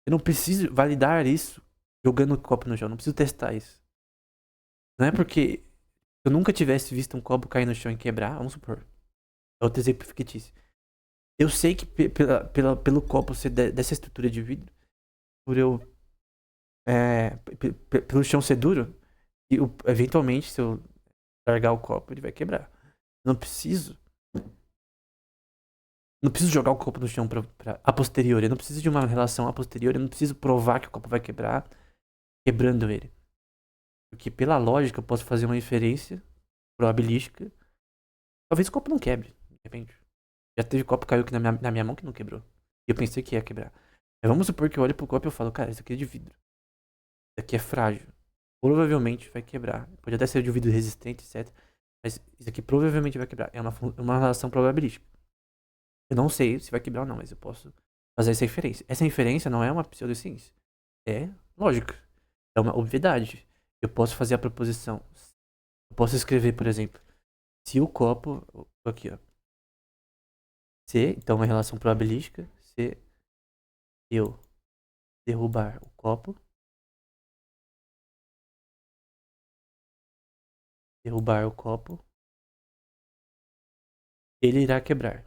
Eu não preciso validar isso jogando o copo no chão. Eu não preciso testar isso. Não é porque eu nunca tivesse visto um copo cair no chão e quebrar, vamos supor. É outro exemplo fictício. Eu sei que pelo copo ser dessa estrutura de vidro, por eu pelo chão ser duro, e eventualmente, se eu largar o copo, ele vai quebrar. Não preciso. Não preciso jogar o copo no chão a posteriori. Eu não preciso de uma relação a posteriori. Eu não preciso provar que o copo vai quebrar quebrando ele. Porque pela lógica eu posso fazer uma inferência probabilística. Talvez o copo não quebre, de repente. Já teve copo que caiu aqui na minha mão que não quebrou. E eu pensei que ia quebrar. Mas vamos supor que eu olho pro copo e eu falo, cara, isso aqui é de vidro. Isso aqui é frágil. Provavelmente vai quebrar. Pode até ser de um vidro resistente, etc. Mas isso aqui provavelmente vai quebrar. É uma relação probabilística. Eu não sei se vai quebrar ou não, mas eu posso fazer essa inferência. Essa inferência não é uma pseudociência. É lógica. É uma obviedade. Eu posso fazer a proposição. Eu posso escrever, por exemplo, se o copo. Aqui, ó. Se, então uma relação probabilística. Se eu derrubar o copo, derrubar o copo, ele irá quebrar.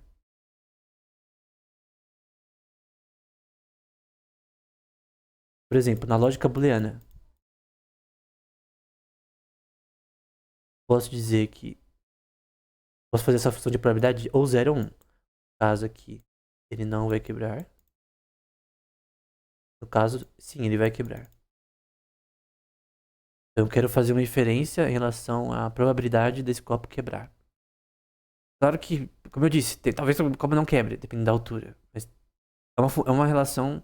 Por exemplo, na lógica booleana, posso dizer que posso fazer essa função de probabilidade ou 0 ou 1. No caso aqui, ele não vai quebrar. No caso, sim, ele vai quebrar. Então, eu quero fazer uma inferência em relação à probabilidade desse copo quebrar. Claro que, como eu disse, talvez o copo não quebre, dependendo da altura. Mas é uma relação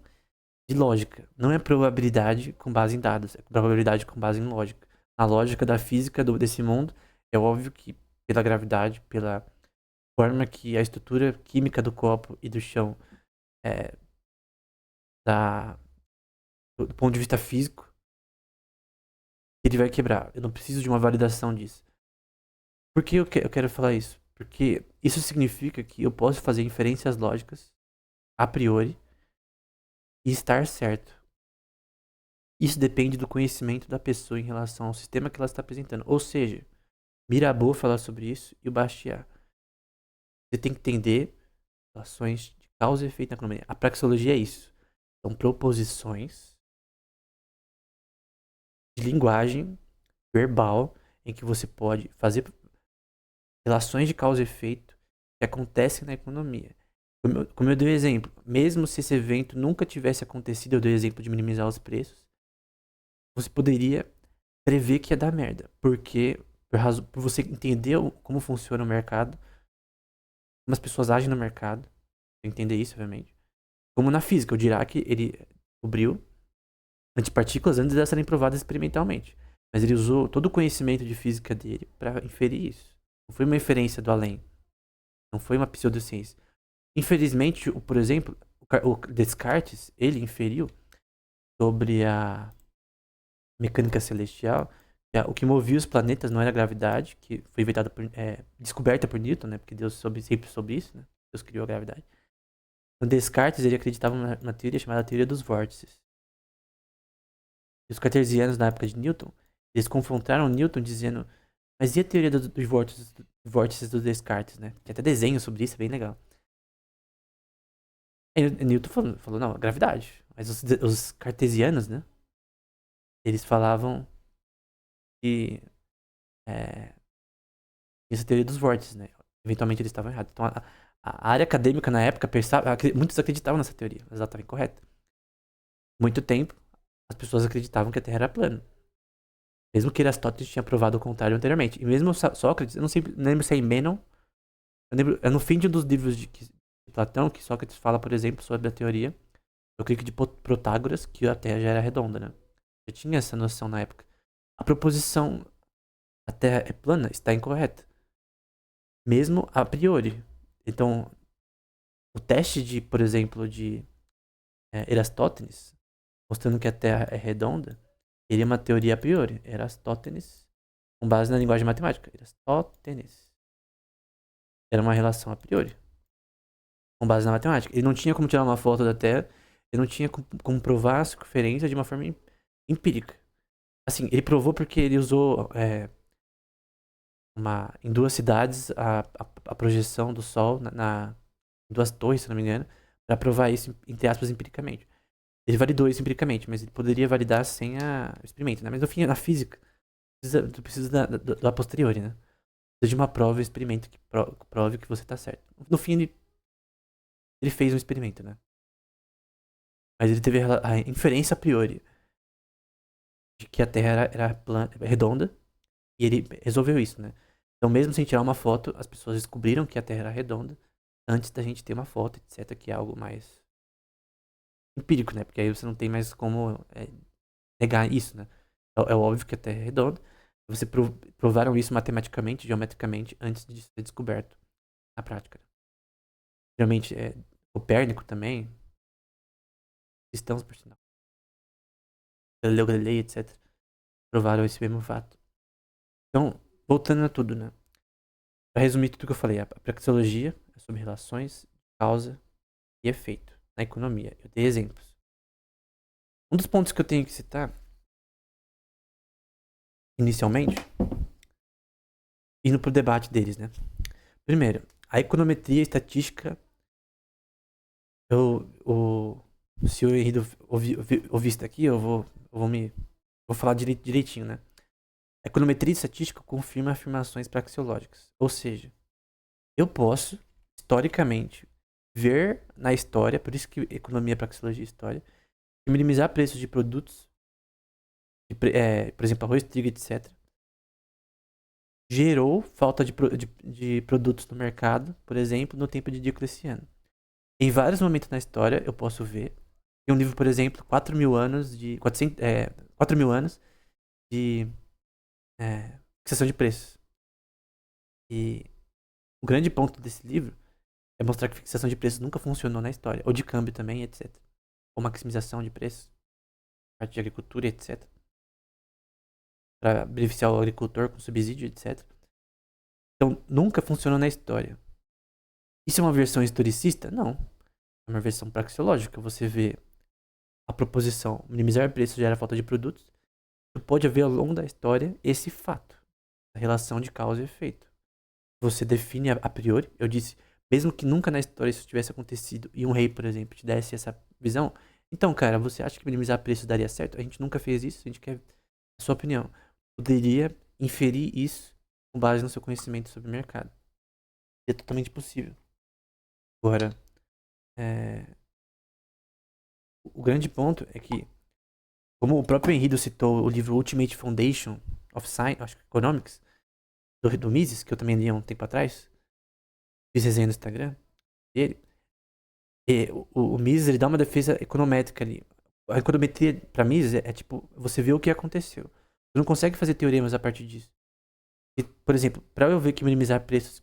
de lógica. Não é probabilidade com base em dados, é probabilidade com base em lógica. A lógica da física desse mundo é óbvio que pela gravidade, pela forma que a estrutura química do copo e do chão é, da, do ponto de vista físico, ele vai quebrar. Eu não preciso de uma validação disso. Por que eu quero falar isso? Porque isso significa que eu posso fazer inferências lógicas a priori e estar certo. Isso depende do conhecimento da pessoa em relação ao sistema que ela está apresentando. Ou seja, Mirabeau fala sobre isso e o Bastiat. Você tem que entender relações de causa e efeito na economia. A praxeologia é isso. São proposições de linguagem verbal em que você pode fazer relações de causa e efeito que acontecem na economia. Como eu dei o exemplo, mesmo se esse evento nunca tivesse acontecido, eu dei o exemplo de minimizar os preços, você poderia prever que ia dar merda. Porque, por você entender como funciona o mercado, como as pessoas agem no mercado, entender isso, obviamente. Como na física, o Dirac, ele descobriu antipartículas antes de elas serem provadas experimentalmente. Mas ele usou todo o conhecimento de física dele para inferir isso. Não foi uma inferência do além. Não foi uma pseudociência. Infelizmente, por exemplo, o Descartes, ele inferiu sobre a mecânica celestial, que o que movia os planetas não era a gravidade, que foi descoberta por Newton, né? Porque Deus sempre soube isso, né? Deus criou a gravidade. O Descartes, ele acreditava numa teoria chamada teoria dos vórtices. E os cartesianos, na época de Newton, eles confrontaram Newton dizendo, mas e a teoria dos vórtices do Descartes, né? Tem até desenho sobre isso, é bem legal. E Newton falou, não, gravidade. Mas os cartesianos, né? Eles falavam que essa teoria dos vórtices, né? Eventualmente eles estavam errados. Então a área acadêmica na época pensava, muitos acreditavam nessa teoria, mas ela estava incorreta. Muito tempo, as pessoas acreditavam que a Terra era plana. Mesmo que Aristóteles tinha provado o contrário anteriormente. E mesmo Sócrates, eu não lembro se é em Mênon, é no fim de um dos livros de Platão, que Sócrates fala, por exemplo, sobre a teoria, eu creio que de Protágoras, que a Terra já era redonda, né? Eu tinha essa noção na época. A proposição a Terra é plana está incorreta. Mesmo a priori. Então, o teste de, por exemplo, de Eratóstenes, mostrando que a Terra é redonda, ele é uma teoria a priori. Eratóstenes, com base na linguagem matemática. Eratóstenes. Era uma relação a priori. Com base na matemática. Ele não tinha como tirar uma foto da Terra, ele não tinha como provar a circunferência de uma forma empírica. Assim, ele provou porque ele usou em duas cidades a projeção do Sol em duas torres, se não me engano, para provar isso, entre aspas, empiricamente. Ele validou isso empiricamente, mas ele poderia validar sem o experimento, né? Mas no fim, na física, tu precisa da posteriori, né? Precisa de uma prova, um experimento que prove que você tá certo. No fim, ele fez um experimento, né? Mas ele teve a inferência a priori de que a Terra era redonda e ele resolveu isso, né? Então, mesmo sem tirar uma foto, as pessoas descobriram que a Terra era redonda antes da gente ter uma foto, etc., que é algo mais empírico, né? Porque aí você não tem mais como negar isso, né? É óbvio que a Terra é redonda. Você provaram isso matematicamente, geometricamente, antes de ser descoberto na prática. Geralmente, Copérnico também, cristãos, por sinal, Galileu Galilei, etc., provaram esse mesmo fato. Então, voltando a tudo, né? Para resumir tudo que eu falei, a praxeologia é sobre relações, causa e efeito na economia. Eu dei exemplos. Um dos pontos que eu tenho que citar, inicialmente, indo pro debate deles, né? Primeiro, a econometria e estatística, se o Henrique ouvir isso daqui, vou falar direitinho, né? A econometria e estatística confirma afirmações praxeológicas. Ou seja, eu posso, historicamente, ver na história, por isso que economia, praxeologia e história, que minimizar preços de produtos, por exemplo, arroz, trigo, etc., gerou falta de produtos no mercado, por exemplo, no tempo de Diocleciano. Em vários momentos na história, eu posso ver. Tem um livro, por exemplo, 4 mil anos de fixação de preços. E o grande ponto desse livro é mostrar que fixação de preços nunca funcionou na história. Ou de câmbio também, etc. Ou maximização de preços, parte de agricultura, etc. Para beneficiar o agricultor com subsídio, etc. Então, nunca funcionou na história. Isso é uma versão historicista? Não. É uma versão praxeológica. Você vê a proposição minimizar preços gera falta de produtos. Você pode ver ao longo da história esse fato. A relação de causa e efeito. Você define a priori. Eu disse, mesmo que nunca na história isso tivesse acontecido e um rei, por exemplo, te desse essa visão. Então, cara, você acha que minimizar preços daria certo? A gente nunca fez isso, a gente quer a sua opinião. Poderia inferir isso com base no seu conhecimento sobre o mercado. É totalmente possível. Agora, o grande ponto é que, como o próprio Henrido citou o livro Ultimate Foundation of Science, acho que Economics, do Mises, que eu também li há um tempo atrás, fiz resenha no Instagram dele, e o Mises ele dá uma defesa econométrica ali. A econometria, pra Mises, é tipo, você vê o que aconteceu. Você não consegue fazer teoremas a partir disso. E, por exemplo, para eu ver que minimizar preços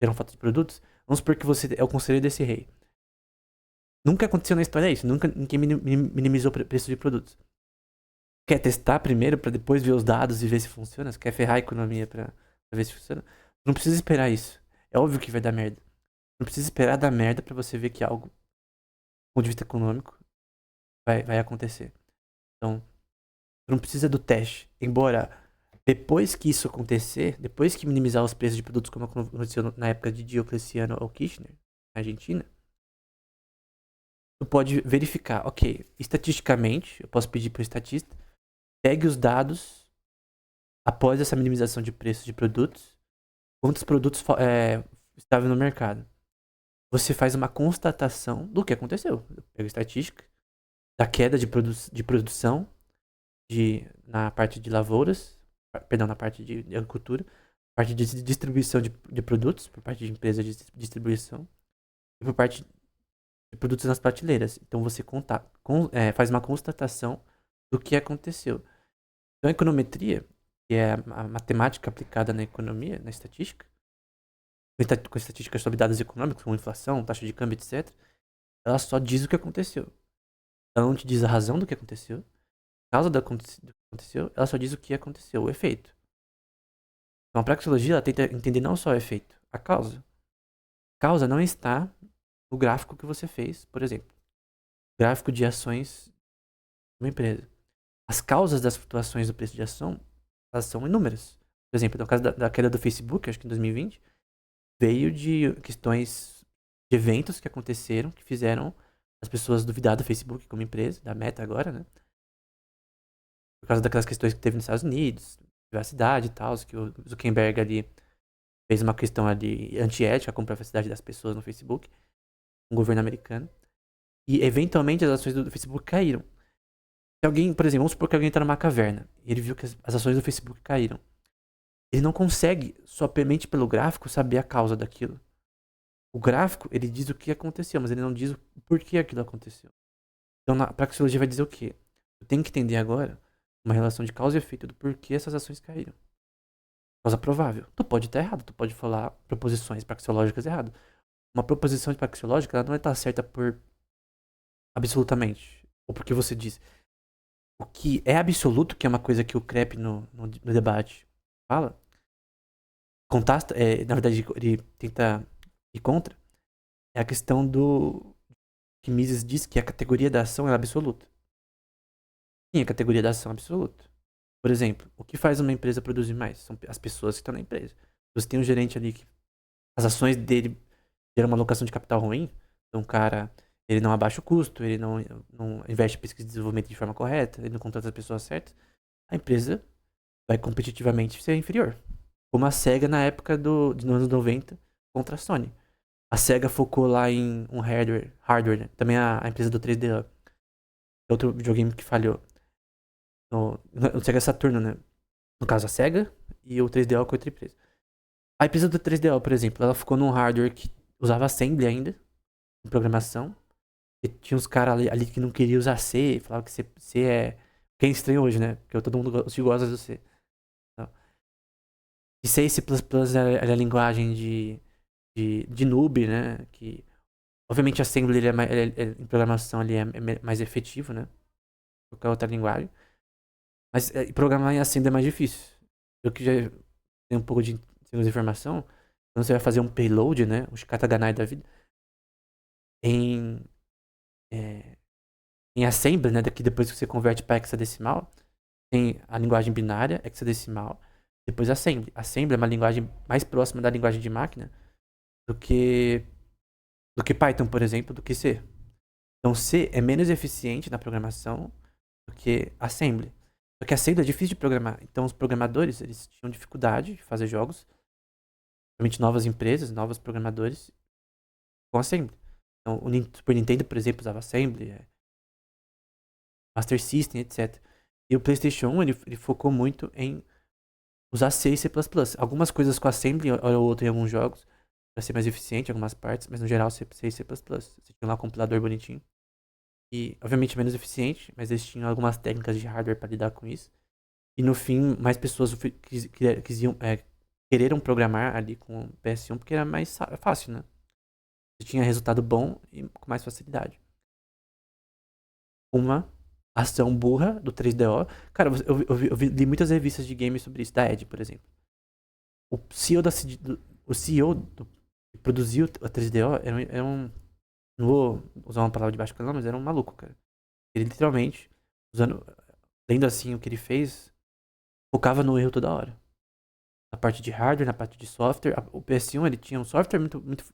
geram falta de produtos, vamos supor que você é o conselheiro desse rei. Nunca aconteceu na história isso. Nunca ninguém minimizou preço de produtos. Quer testar primeiro para depois ver os dados e ver se funciona? Você quer ferrar a economia pra ver se funciona? Não precisa esperar isso. É óbvio que vai dar merda. Não precisa esperar dar merda pra você ver que algo, do ponto de vista econômico, vai acontecer. Então, não precisa do teste. Embora, depois que isso acontecer, depois que minimizar os preços de produtos como aconteceu na época de Diocleciano ou Kirchner, na Argentina, tu pode verificar, ok, estatisticamente, eu posso pedir para o estatista, pegue os dados após essa minimização de preços de produtos, quantos produtos estavam no mercado. Você faz uma constatação do que aconteceu. Eu pego a estatística da queda de produção na parte de lavouras, perdão, na parte de agricultura, parte de distribuição de produtos, por parte de empresa de distribuição, e por parte de produtos nas prateleiras. Então você faz uma constatação do que aconteceu. Então a econometria, que é a matemática aplicada na economia, na estatística, com estatísticas sobre dados econômicos, como inflação, taxa de câmbio, etc., ela só diz o que aconteceu. Ela não te diz a razão do que aconteceu, a causa do que aconteceu, ela só diz o que aconteceu, o efeito. Então a praxeologia ela tenta entender não só o efeito, a causa. A causa não está no gráfico que você fez, por exemplo. Gráfico de ações de uma empresa. As causas das flutuações do preço de ação, elas são inúmeras. Por exemplo, no caso da queda do Facebook, acho que em 2020, veio de questões de eventos que aconteceram, que fizeram as pessoas duvidar do Facebook como empresa, da Meta agora, né? Por causa daquelas questões que teve nos Estados Unidos, privacidade e tal, que o Zuckerberg ali fez uma questão ali antiética com a privacidade das pessoas no Facebook, com o governo americano. E eventualmente as ações do Facebook caíram. Se alguém, por exemplo, vamos supor que alguém está numa caverna e ele viu que as ações do Facebook caíram. Ele não consegue, somente pelo gráfico, saber a causa daquilo. O gráfico, ele diz o que aconteceu, mas ele não diz o porquê aquilo aconteceu. Então, a praxeologia vai dizer o quê? Eu tenho que entender agora uma relação de causa e efeito do porquê essas ações caíram. Causa provável. Tu pode estar errado, tu pode falar proposições praxeológicas erradas. Uma proposição de praxeológica, ela não vai estar certa por absolutamente. Ou porque você diz. O que é absoluto, que é uma coisa que o Krepp no debate fala, contasta, na verdade ele tenta ir contra, é a questão do que Mises diz que a categoria da ação é absoluta. Sim, a categoria da ação é absoluta. Por exemplo, o que faz uma empresa produzir mais? São as pessoas que estão na empresa. Você tem um gerente ali que as ações dele geram uma alocação de capital ruim, então o cara, ele não abaixa o custo, ele não investe em pesquisa e desenvolvimento de forma correta, ele não contrata as pessoas certas, a empresa vai competitivamente ser inferior. Como a SEGA na época dos anos 90 contra a Sony. A SEGA focou lá em um hardware, né? Também a empresa do 3DO, outro videogame que falhou. No Sega Saturno, né? No caso, a SEGA e o 3DO com outra empresa. A empresa do 3DO, por exemplo, ela ficou num hardware que usava assembly ainda, em programação. E tinha uns caras ali que não queriam usar C, falavam que C é. Que é estranho hoje, né? Porque todo mundo gosta do C. Então, e C e C++ era a linguagem de noob, né? Que, obviamente, assembly em programação ele é mais efetivo, né? Do que a outra linguagem. Mas programar em assembly é mais difícil. Eu que já tenho um pouco de informação, quando você vai fazer um payload, né? Um katakana da vida, em, é, em assembly, né? Daqui depois que você converte para hexadecimal, tem a linguagem binária, hexadecimal, depois assembly. Assembly é uma linguagem mais próxima da linguagem de máquina do que, do que Python, por exemplo, do que C. Então C é menos eficiente na programação do que assembly. Só que assembly é difícil de programar. Então os programadores, eles tinham dificuldade de fazer jogos, principalmente novas empresas, novos programadores, com assembly. Então o Super Nintendo, por exemplo, usava assembly, Master System, etc. E o PlayStation 1, ele focou muito em usar C e C++. Algumas coisas com assembly, ou outra em alguns jogos, para ser mais eficiente em algumas partes, mas no geral C e C++. Você tinha lá um compilador bonitinho. E, obviamente, menos eficiente, mas eles tinham algumas técnicas de hardware para lidar com isso. E no fim, mais pessoas quereram programar ali com o PS1 porque era mais fácil, né? Você tinha resultado bom e com mais facilidade. Uma ação burra do 3DO. Cara, li muitas revistas de games sobre isso, da Ed, por exemplo. O CEO, o CEO que produziu a 3DO era um. Não vou usar uma palavra de baixo calão, mas era um maluco, cara. Ele literalmente, usando. Lendo assim o que ele fez, focava no erro toda hora. Na parte de hardware, na parte de software. O PS1 ele tinha um software muito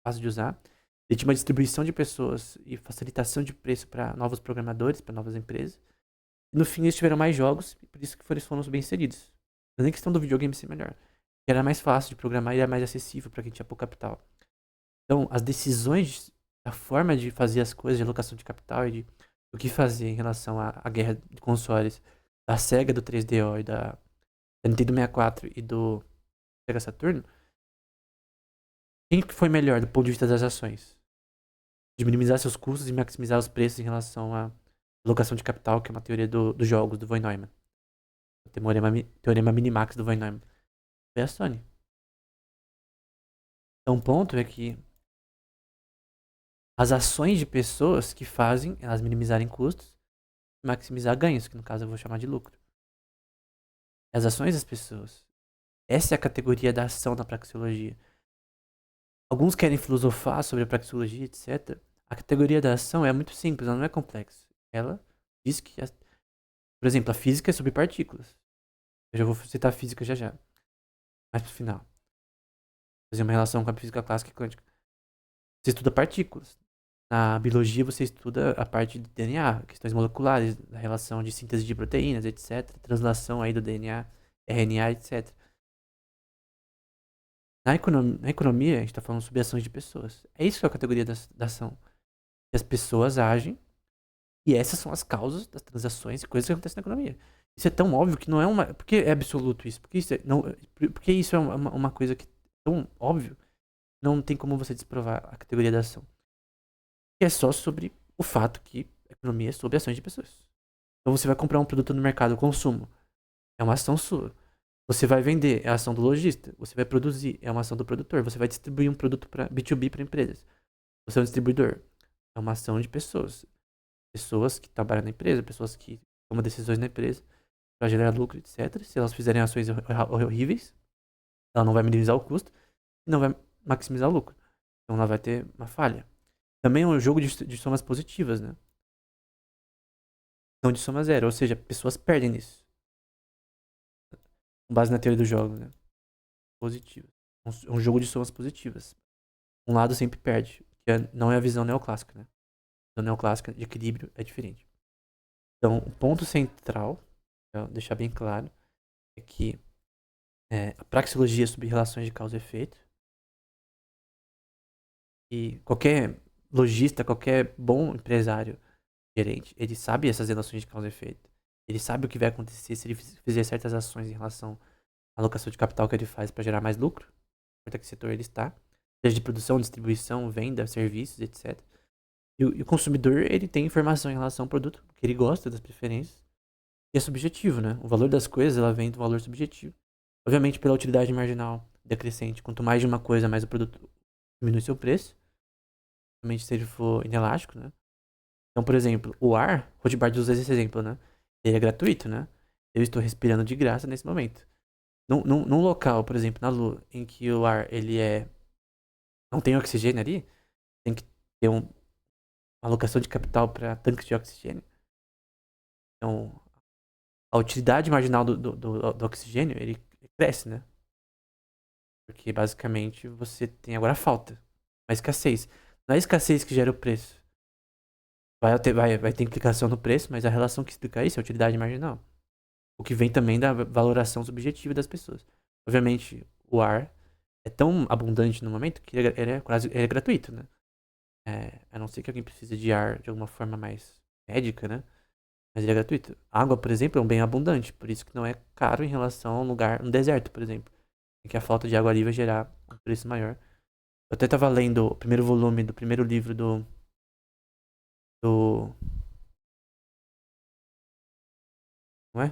fácil de usar. Ele tinha uma distribuição de pessoas e facilitação de preço para novos programadores, para novas empresas. E no fim eles tiveram mais jogos, e por isso que eles foram bem inseridos. Não é nem questão do videogame ser melhor. Era mais fácil de programar e era mais acessível para quem tinha pouco capital. Então, as decisões, a forma de fazer as coisas, de alocação de capital e de o que fazer em relação à guerra de consoles da Sega, do 3DO e da Nintendo 64 e do Sega Saturn, quem que foi melhor do ponto de vista das ações? De minimizar seus custos e maximizar os preços em relação à alocação de capital, que é uma teoria dos jogos do Von Neumann. O teorema minimax do Von Neumann. Foi a Sony. Então, o ponto é que as ações de pessoas que fazem elas minimizarem custos e maximizar ganhos, que no caso eu vou chamar de lucro. As ações das pessoas. Essa é a categoria da ação na praxeologia. Alguns querem filosofar sobre a praxeologia, etc. A categoria da ação é muito simples, ela não é complexa. Ela diz que, por exemplo, a física é sobre partículas. Eu já vou citar a física já. Mais pro final. Fazer uma relação com a física clássica e quântica. Você estuda partículas. Na biologia você estuda a parte de DNA, questões moleculares, a relação de síntese de proteínas, etc. Translação aí do DNA, RNA, etc. Na economia, a gente está falando sobre ações de pessoas. É isso que é a categoria da ação. Que as pessoas agem e essas são as causas das transações e coisas que acontecem na economia. Isso é tão óbvio que não é uma. Por que é absoluto isso? Porque isso é, não, porque isso é uma coisa que é tão óbvio não tem como você desprovar a categoria da ação. E é só sobre o fato que a economia é sobre ações de pessoas. Então você vai comprar um produto no mercado, consumo, é uma ação sua. Você vai vender, é a ação do lojista. Você vai produzir, é uma ação do produtor. Você vai distribuir um produto para B2B para empresas. Você é um distribuidor, é uma ação de pessoas. Pessoas que trabalham na empresa, pessoas que tomam decisões na empresa para gerar lucro, etc. Se elas fizerem ações horríveis, ela não vai minimizar o custo e não vai maximizar o lucro. Então ela vai ter uma falha. Também é um jogo de somas positivas, né? Não de soma zero. Ou seja, pessoas perdem nisso. Com base na teoria do jogo, né? positivas. Um jogo de somas positivas. Um lado sempre perde, que não é a visão neoclássica, né? A visão neoclássica de equilíbrio é diferente. Então, o ponto central, pra deixar bem claro, é que a praxeologia sobre relações de causa e efeito, e qualquer lojista, qualquer bom empresário gerente, ele sabe essas relações de causa e efeito. Ele sabe o que vai acontecer se ele fizer certas ações em relação à alocação de capital que ele faz para gerar mais lucro, não importa que setor ele está, seja de produção, distribuição, venda, serviços, etc. E o consumidor, ele tem informação em relação ao produto, que ele gosta, das preferências, e é subjetivo, né? O valor das coisas, ela vem do valor subjetivo. Obviamente, pela utilidade marginal decrescente, quanto mais de uma coisa, mais o produto diminui seu preço. Obviamente, se ele for inelástico, né? Então, por exemplo, o ar, Rothbard usa esse exemplo, né? Ele é gratuito, né? Eu estou respirando de graça nesse momento. Num local, por exemplo, na Lua, em que o ar, ele não tem oxigênio ali, tem que ter uma alocação de capital para tanques de oxigênio. Então, a utilidade marginal do oxigênio, ele cresce, né? Porque basicamente você tem agora falta, uma escassez. Não é a escassez que gera o preço. Vai ter implicação no preço, mas a relação que explica isso é a utilidade marginal. O que vem também da valoração subjetiva das pessoas. Obviamente, o ar é tão abundante no momento que ele é gratuito, né? A não ser que alguém precise de ar de alguma forma mais médica, né? Mas ele é gratuito. Água, por exemplo, é um bem abundante, por isso que não é caro em relação a um deserto, por exemplo, em que a falta de água ali vai gerar um preço maior. Eu até tava lendo o primeiro volume do primeiro livro do não é?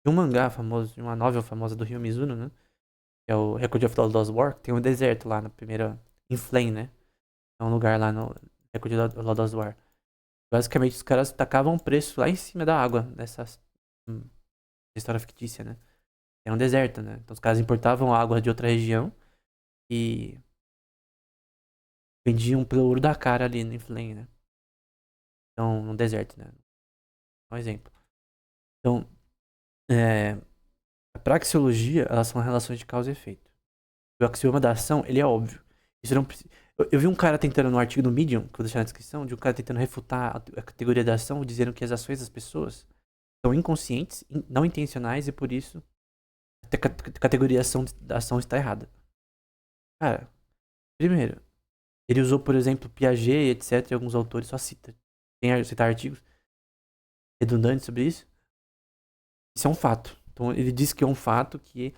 De um mangá famoso, de uma novel famosa do Ryo Mizuno, né? Que é o Record of the Lost War, que tem um deserto lá na primeira, em Flame, né? É um lugar lá no Record of the Lost War. Basicamente, os caras tacavam um preço lá em cima da água, nessa história fictícia, né? É um deserto, né? Então os caras importavam água de outra região e vendiam pelo ouro da cara ali no Flame, né? Então, no deserto, né? Um exemplo. Então, a praxeologia, elas são relações de causa e efeito. O axioma da ação, ele é óbvio. Isso não precisa... Eu vi um cara tentando, no artigo do Medium, que eu vou deixar na descrição, de um cara tentando refutar a categoria da ação, dizendo que as ações das pessoas são inconscientes, não intencionais, e por isso a categoria da ação está errada. Cara, primeiro, ele usou, por exemplo, Piaget, etc, e alguns autores só citar artigos redundantes sobre isso. Isso é um fato. Então, ele diz que é um fato que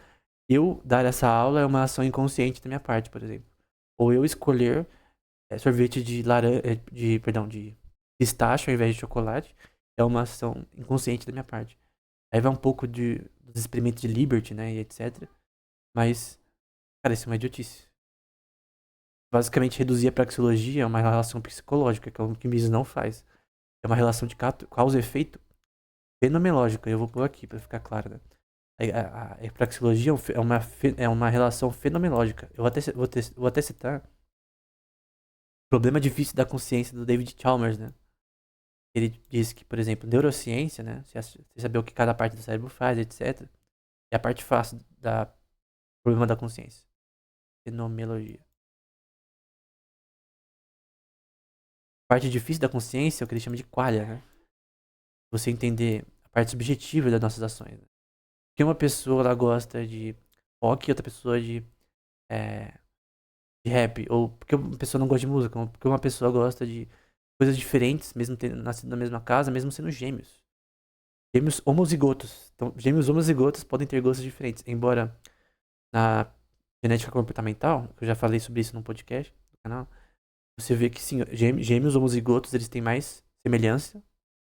eu dar essa aula é uma ação inconsciente da minha parte, por exemplo. Ou eu escolher sorvete de de pistache ao invés de chocolate é uma ação inconsciente da minha parte. Aí vai um pouco dos experimentos de Liberty, né, e etc. Mas, cara, isso é uma idiotice. Basicamente, reduzir a praxeologia a uma relação psicológica, que é o que o Mises não faz. É uma relação de causa e efeito fenomenológica. Eu vou pôr aqui pra ficar claro, né? A praxeologia é uma relação fenomenológica. Vou até citar Problema Difícil da Consciência do David Chalmers, né? Ele diz que, por exemplo, neurociência, né? Você saber o que cada parte do cérebro faz, etc. É a parte fácil da problema da consciência. Fenomenologia. A parte difícil da consciência é o que ele chama de qualia, né? Você entender a parte subjetiva das nossas ações. Né? Porque uma pessoa ela gosta de rock e outra pessoa é, de rap. Ou porque uma pessoa não gosta de música. Ou porque uma pessoa gosta de coisas diferentes, mesmo tendo nascido na mesma casa, mesmo sendo gêmeos. Gêmeos homozigotos. Então, gêmeos homozigotos podem ter gostos diferentes. Embora na genética comportamental, que eu já falei sobre isso num podcast do canal, você vê que sim, gêmeos homozigotos eles têm mais semelhança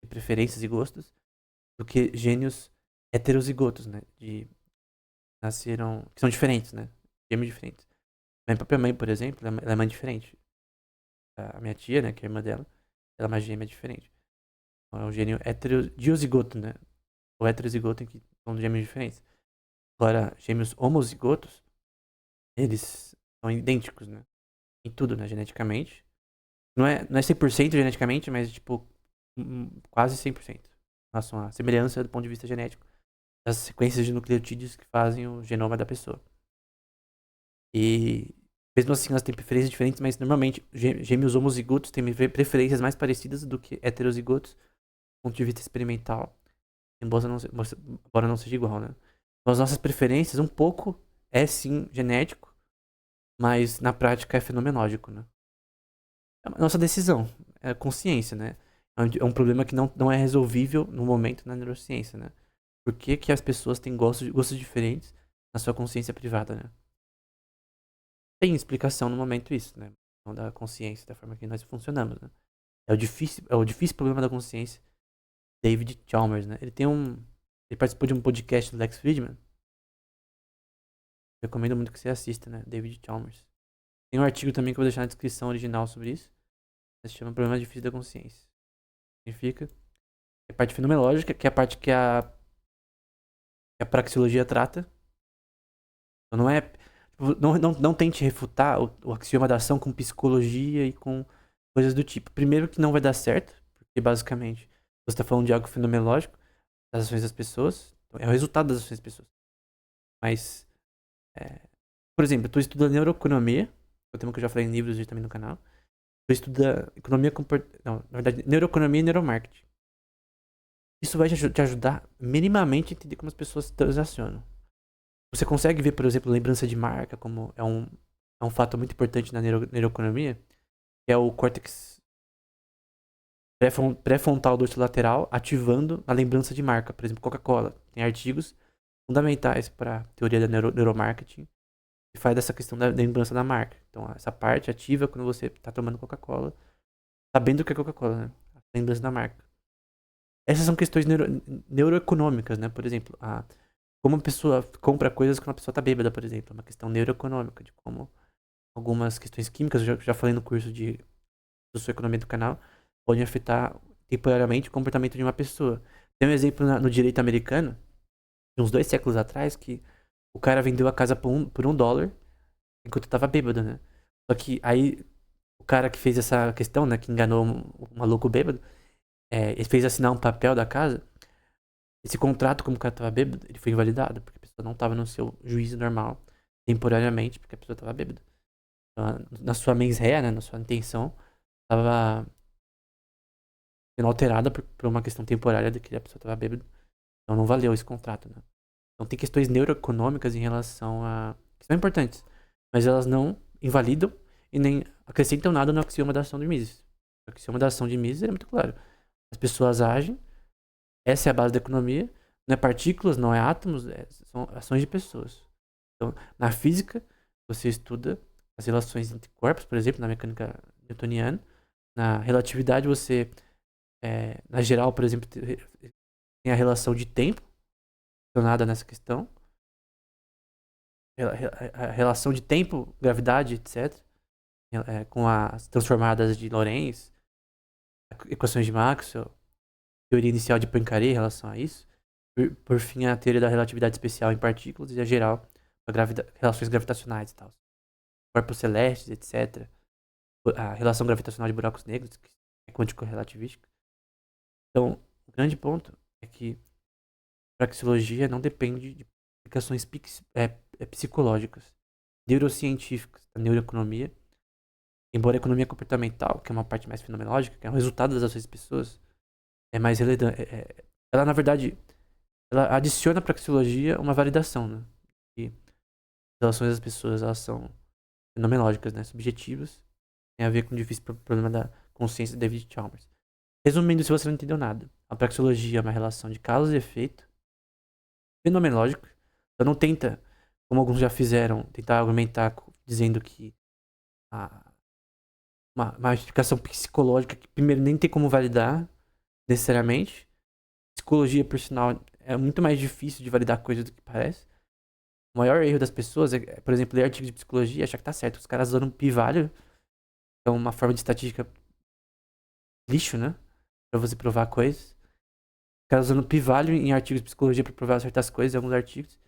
de preferências e gostos do que gêmeos heterozigotos, né? Que são diferentes, né? Gêmeos diferentes. Minha própria mãe, por exemplo, ela é mãe diferente. A minha tia, né, que é a irmã dela, ela é uma gêmea diferente. Então, é um gênio diozigoto, né? Ou heterozigoto, em que são gêmeos diferentes. Agora, gêmeos homozigotos, eles são idênticos, né? Em tudo, né? Geneticamente. Não é 100% geneticamente, mas, tipo, quase 100%. Em relação à semelhança do ponto de vista genético. Das sequências de nucleotídeos que fazem o genoma da pessoa. E mesmo assim elas têm preferências diferentes, mas normalmente gêmeos homozigotos têm preferências mais parecidas do que heterozigotos, do ponto de vista experimental, embora não seja igual, né? Então, as nossas preferências, um pouco, é sim genético, mas na prática é fenomenológico, né? É a nossa decisão, é consciência, né? É um problema que não é resolvível no momento na neurociência, né? Por que que as pessoas têm gostos diferentes na sua consciência privada, né? Tem explicação no momento isso, né? Não da consciência, da forma que nós funcionamos, né? É o difícil problema da consciência. David Chalmers, né? Ele participou de um podcast do Lex Fridman. Recomendo muito que você assista, né? David Chalmers. Tem um artigo também que eu vou deixar na descrição original sobre isso. Se chama Problema Difícil da Consciência. Significa é a parte fenomenológica, que é a parte que a praxeologia trata. Então não é. Tipo, não tente refutar o axioma da ação com psicologia e com coisas do tipo. Primeiro que não vai dar certo, porque basicamente você está falando de algo fenomenológico das ações das pessoas. Então, é o resultado das ações das pessoas. Mas, por exemplo, tu estuda neuroeconomia, que é o tema que eu já falei em livros e também no canal. Tu estuda economia não, na verdade, neuroeconomia e neuromarketing. Isso vai te ajudar minimamente a entender como as pessoas transacionam. Você consegue ver, por exemplo, lembrança de marca como é um fato muito importante na neuroeconomia, que é o córtex pré-frontal dorsolateral ativando a lembrança de marca. Por exemplo, Coca-Cola. Tem artigos fundamentais para a teoria da neuromarketing que faz dessa questão da lembrança da marca. Então, essa parte ativa quando você está tomando Coca-Cola, sabendo o que é Coca-Cola, né? A lembrança da marca. Essas são questões neuroeconômicas, né? Por exemplo, como a pessoa compra coisas quando a pessoa tá bêbada, por exemplo. É uma questão neuroeconômica, de como algumas questões químicas, eu já falei no curso de socioeconomia do canal, podem afetar temporariamente o comportamento de uma pessoa. Tem um exemplo no direito americano, de uns 2 séculos atrás, que o cara vendeu a casa por $1 enquanto tava bêbado, né? Só que aí o cara que fez essa questão, né, que enganou um maluco bêbado, ele fez assinar um papel da casa. Esse contrato, como o cara tava bêbado, ele foi invalidado, porque a pessoa não tava no seu juízo normal, temporariamente, porque a pessoa tava bêbada. Então, na sua mens rea, né, na sua intenção, tava sendo alterada por uma questão temporária de que a pessoa tava bêbada. Então não valeu esse contrato, né? Então tem questões neuroeconômicas em relação que são importantes, mas elas não invalidam e nem acrescentam nada no axioma da ação de Mises. O axioma da ação de Mises é muito claro. As pessoas agem. Essa é a base da economia. Não é partículas, não é átomos, são ações de pessoas. Então, na física, você estuda as relações entre corpos, por exemplo, na mecânica newtoniana. Na relatividade, você, na geral, por exemplo, tem a relação de tempo relacionada nessa questão. A relação de tempo, gravidade, etc. Com as transformadas de Lorentz, equações de Maxwell, teoria inicial de Poincaré em relação a isso. Por fim, a teoria da relatividade especial em partículas e a geral para relações gravitacionais e tal. Corpos celestes, etc. A relação gravitacional de buracos negros, que é quântico-relativística. Então, o grande ponto é que a praxeologia não depende de explicações psicológicas, neurocientíficas, da neuroeconomia. Embora a economia comportamental, que é uma parte mais fenomenológica, que é o resultado das ações das pessoas, é mais relevante. Ela, na verdade, ela adiciona à praxeologia uma validação, né? E as relações das pessoas, elas são fenomenológicas, né? Subjetivas. Tem a ver com o difícil problema da consciência de David Chalmers. Resumindo, se você não entendeu nada, a praxeologia é uma relação de causa e efeito fenomenológica. Ela não tenta, como alguns já fizeram, tentar argumentar dizendo que uma explicação psicológica que primeiro nem tem como validar necessariamente. Psicologia, por sinal, é muito mais difícil de validar coisas do que parece. O maior erro das pessoas é, por exemplo, ler artigos de psicologia e achar que tá certo. Os caras usando pi-value, é uma forma de estatística lixo, né? Pra você provar coisas. Os caras usando pi-value em artigos de psicologia pra provar certas coisas, em alguns artigos,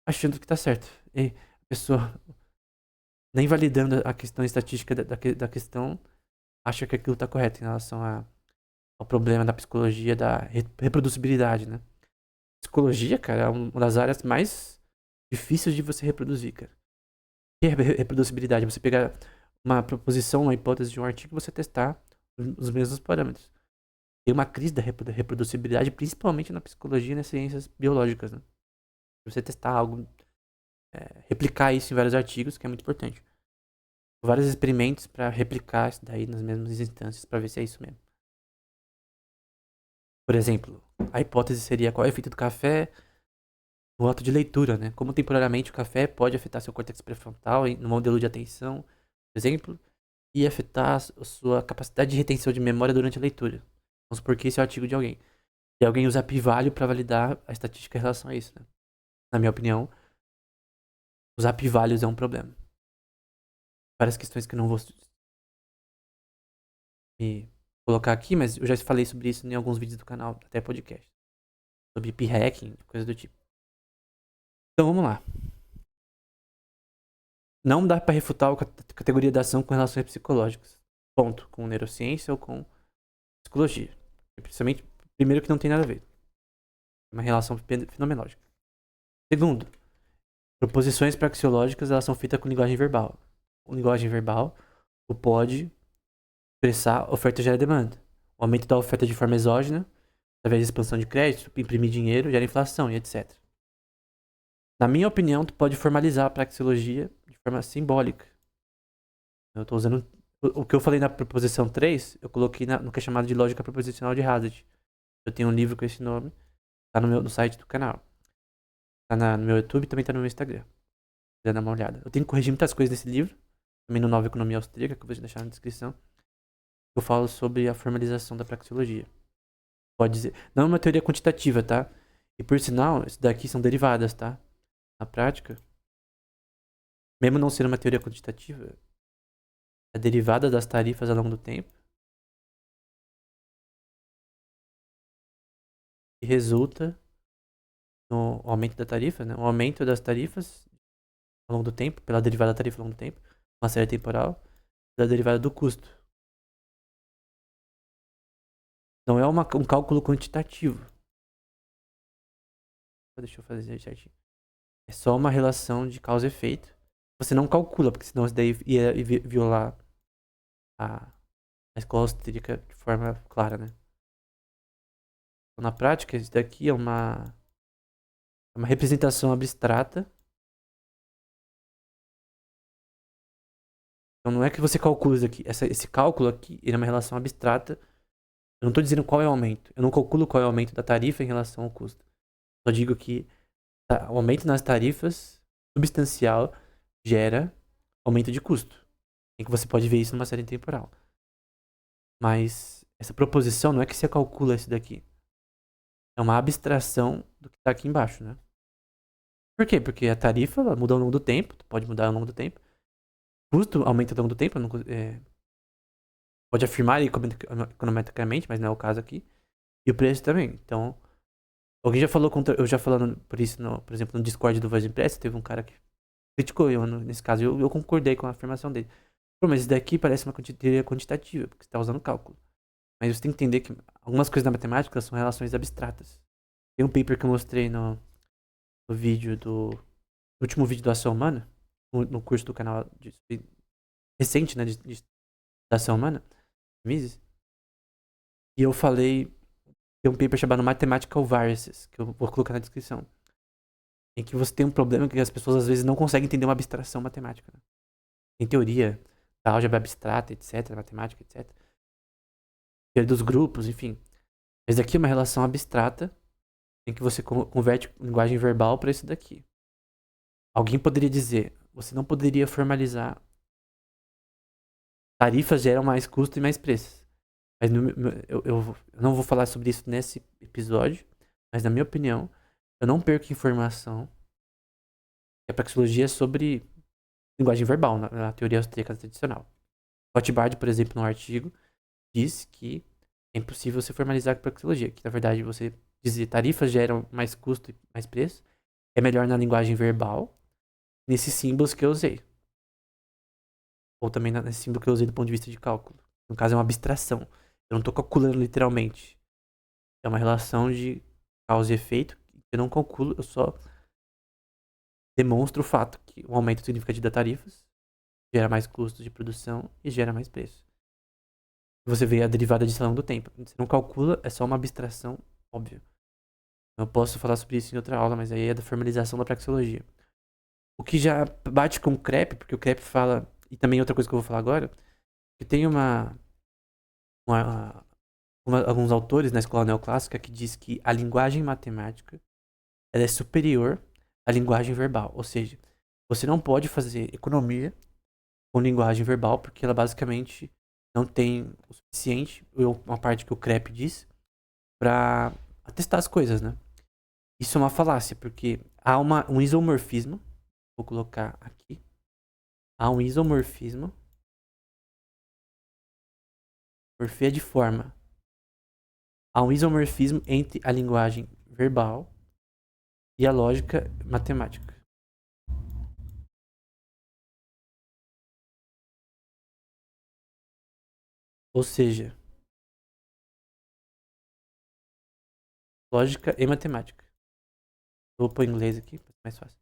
achando que tá certo. E a pessoa, nem validando a questão estatística da questão, acha que aquilo tá correto em relação ao problema da psicologia, da reproduzibilidade, né? Psicologia, cara, é uma das áreas mais difíceis de você reproduzir, cara. que é reproducibilidade? Você pegar uma proposição, uma hipótese de um artigo e você testar os mesmos parâmetros. Tem uma crise da reproducibilidade, principalmente na psicologia e nas ciências biológicas, né? Você testar algo, replicar isso em vários artigos, que é muito importante. Vários experimentos para replicar isso daí nas mesmas instâncias, para ver se é isso mesmo. Por exemplo, a hipótese seria qual é o efeito do café no ato de leitura, né? Como temporariamente o café pode afetar seu córtex pré-frontal no modelo de atenção, por exemplo, e afetar a sua capacidade de retenção de memória durante a leitura. Vamos supor que esse é o artigo de alguém. E alguém usa p-value para validar a estatística em relação a isso, né? Na minha opinião, usar p-values é um problema. Várias questões que eu não vou me colocar aqui, mas eu já falei sobre isso em alguns vídeos do canal, até podcast. Sobre p-hacking, coisa do tipo. Então vamos lá. Não dá para refutar a categoria da ação com relações psicológicas. Ponto. Com neurociência ou com psicologia. Principalmente, primeiro que não tem nada a ver. É uma relação fenomenológica. Segundo, proposições praxeológicas, elas são feitas com linguagem verbal. Com linguagem verbal, o pode expressar oferta gera demanda. O aumento da oferta de forma exógena, através de expansão de crédito, imprimir dinheiro, gera inflação e etc. Na minha opinião, tu pode formalizar a praxeologia de forma simbólica. Eu estou usando o que eu falei na proposição 3, eu coloquei no que é chamado de lógica proposicional de Hazard. Eu tenho um livro com esse nome, tá no site do canal. Tá no meu YouTube e também tá no meu Instagram. Se quiser dar uma olhada. Eu tenho que corrigir muitas coisas nesse livro, também no Nova Economia Austríaca, que eu vou deixar na descrição. Eu falo sobre a formalização da praxeologia. Pode dizer, não é uma teoria quantitativa, tá? E por sinal, isso daqui são derivadas, tá? Na prática, mesmo não sendo uma teoria quantitativa, a derivada das tarifas ao longo do tempo e resulta no aumento da tarifa, né? O aumento das tarifas ao longo do tempo, pela derivada da tarifa ao longo do tempo, uma série temporal, da derivada do custo. Não é um cálculo quantitativo. Deixa eu fazer certinho. É só uma relação de causa e efeito. Você não calcula, porque senão isso daí ia violar a escola austríaca de forma clara, né? Então, na prática, isso daqui é uma representação abstrata. Então não é que você calcula isso aqui. Esse cálculo aqui ele é uma relação abstrata. Eu não estou dizendo qual é o aumento. Eu não calculo qual é o aumento da tarifa em relação ao custo. Só digo que o aumento nas tarifas substancial gera aumento de custo. Em que você pode ver isso numa série temporal. Mas essa proposição não é que você calcula isso daqui. É uma abstração do que está aqui embaixo, né? Por quê? Porque a tarifa ela muda ao longo do tempo. Pode mudar ao longo do tempo. O custo aumenta ao longo do tempo. Pode afirmar econometricamente, mas não é o caso aqui. E o preço também. Então, alguém já falou contra. Eu já falando por isso, por exemplo, no Discord do Voz Impressa, teve um cara que criticou eu nesse caso. Eu concordei com a afirmação dele. Pô, mas isso daqui parece uma teoria quantitativa, porque você está usando cálculo. Mas você tem que entender que algumas coisas da matemática são relações abstratas. Tem um paper que eu mostrei no vídeo no último vídeo do Ação Humana, no curso do canal recente, né, de Ação Humana, Mises. E eu falei, tem um paper chamado Mathematical Variances, que eu vou colocar na descrição. Em que você tem um problema que as pessoas às vezes não conseguem entender uma abstração matemática. Né? Tem teoria da álgebra abstrata, etc, matemática, etc. Teoria dos grupos, enfim. Mas aqui é uma relação abstrata em que você converte linguagem verbal para isso daqui. Alguém poderia dizer, você não poderia formalizar tarifas geram mais custo e mais preços. Mas eu não vou falar sobre isso nesse episódio, mas na minha opinião, eu não perco informação que a praxeologia é sobre linguagem verbal, na teoria austríaca tradicional. Rothbard, por exemplo, no artigo, diz que é impossível você formalizar a praxeologia, que na verdade você dizer tarifas geram mais custo e mais preço, é melhor na linguagem verbal, nesses símbolos que eu usei. Ou também nesse símbolo que eu usei do ponto de vista de cálculo. No caso, é uma abstração. Eu não estou calculando literalmente. É uma relação de causa e efeito. Eu não calculo, eu só demonstro o fato que o aumento significativo das tarifas gera mais custo de produção e gera mais preço. Você vê a derivada disso ao longo do tempo. Você não calcula, é só uma abstração óbvia. Eu posso falar sobre isso em outra aula, mas aí é da formalização da praxeologia. O que já bate com o CREP, porque o CREP fala, e também outra coisa que eu vou falar agora, que tem alguns autores na escola neoclássica que diz que a linguagem matemática ela é superior à linguagem verbal. Ou seja, você não pode fazer economia com linguagem verbal, porque ela basicamente não tem o suficiente, uma parte que o CREP diz, para atestar as coisas, né? Isso é uma falácia, porque há um isomorfismo, vou colocar aqui, há um isomorfismo, morfia de forma, há um isomorfismo entre a linguagem verbal e a lógica matemática. Ou seja, lógica e matemática. Vou pôr em inglês aqui, para ser mais fácil.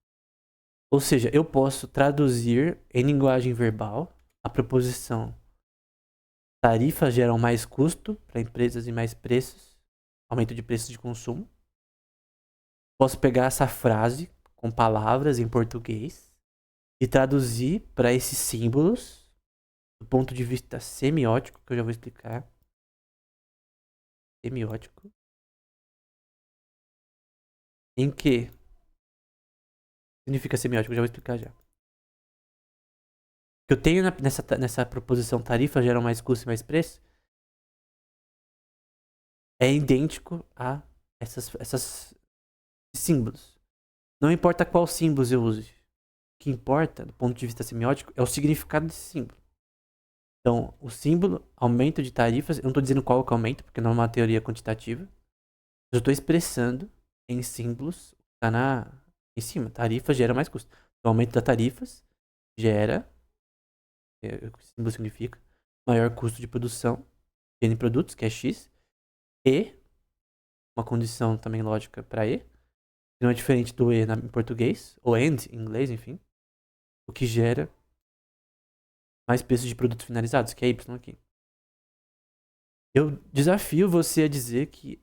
Ou seja, eu posso traduzir em linguagem verbal a proposição tarifas geram mais custo para empresas e mais preços, aumento de preços de consumo. Posso pegar essa frase com palavras em português e traduzir para esses símbolos do ponto de vista semiótico, que eu já vou explicar. Semiótico. Em que significa semiótico? Eu já vou explicar já. O que eu tenho nessa proposição tarifa geram mais custo e mais preço é idêntico a esses símbolos. Não importa qual símbolos eu use. O que importa, do ponto de vista semiótico, é o significado desse símbolo. Então, o símbolo, aumento de tarifas, eu não estou dizendo qual que é o aumento, porque não é uma teoria quantitativa. Eu estou expressando em símbolos, está em cima. Tarifa gera mais custo. Então, o aumento das tarifas gera, o que o símbolo significa, maior custo de produção de produtos, que é X, e uma condição também lógica para E, que não é diferente do E em português, ou AND em inglês, enfim, o que gera mais preços de produtos finalizados, que é Y aqui. Eu desafio você a dizer que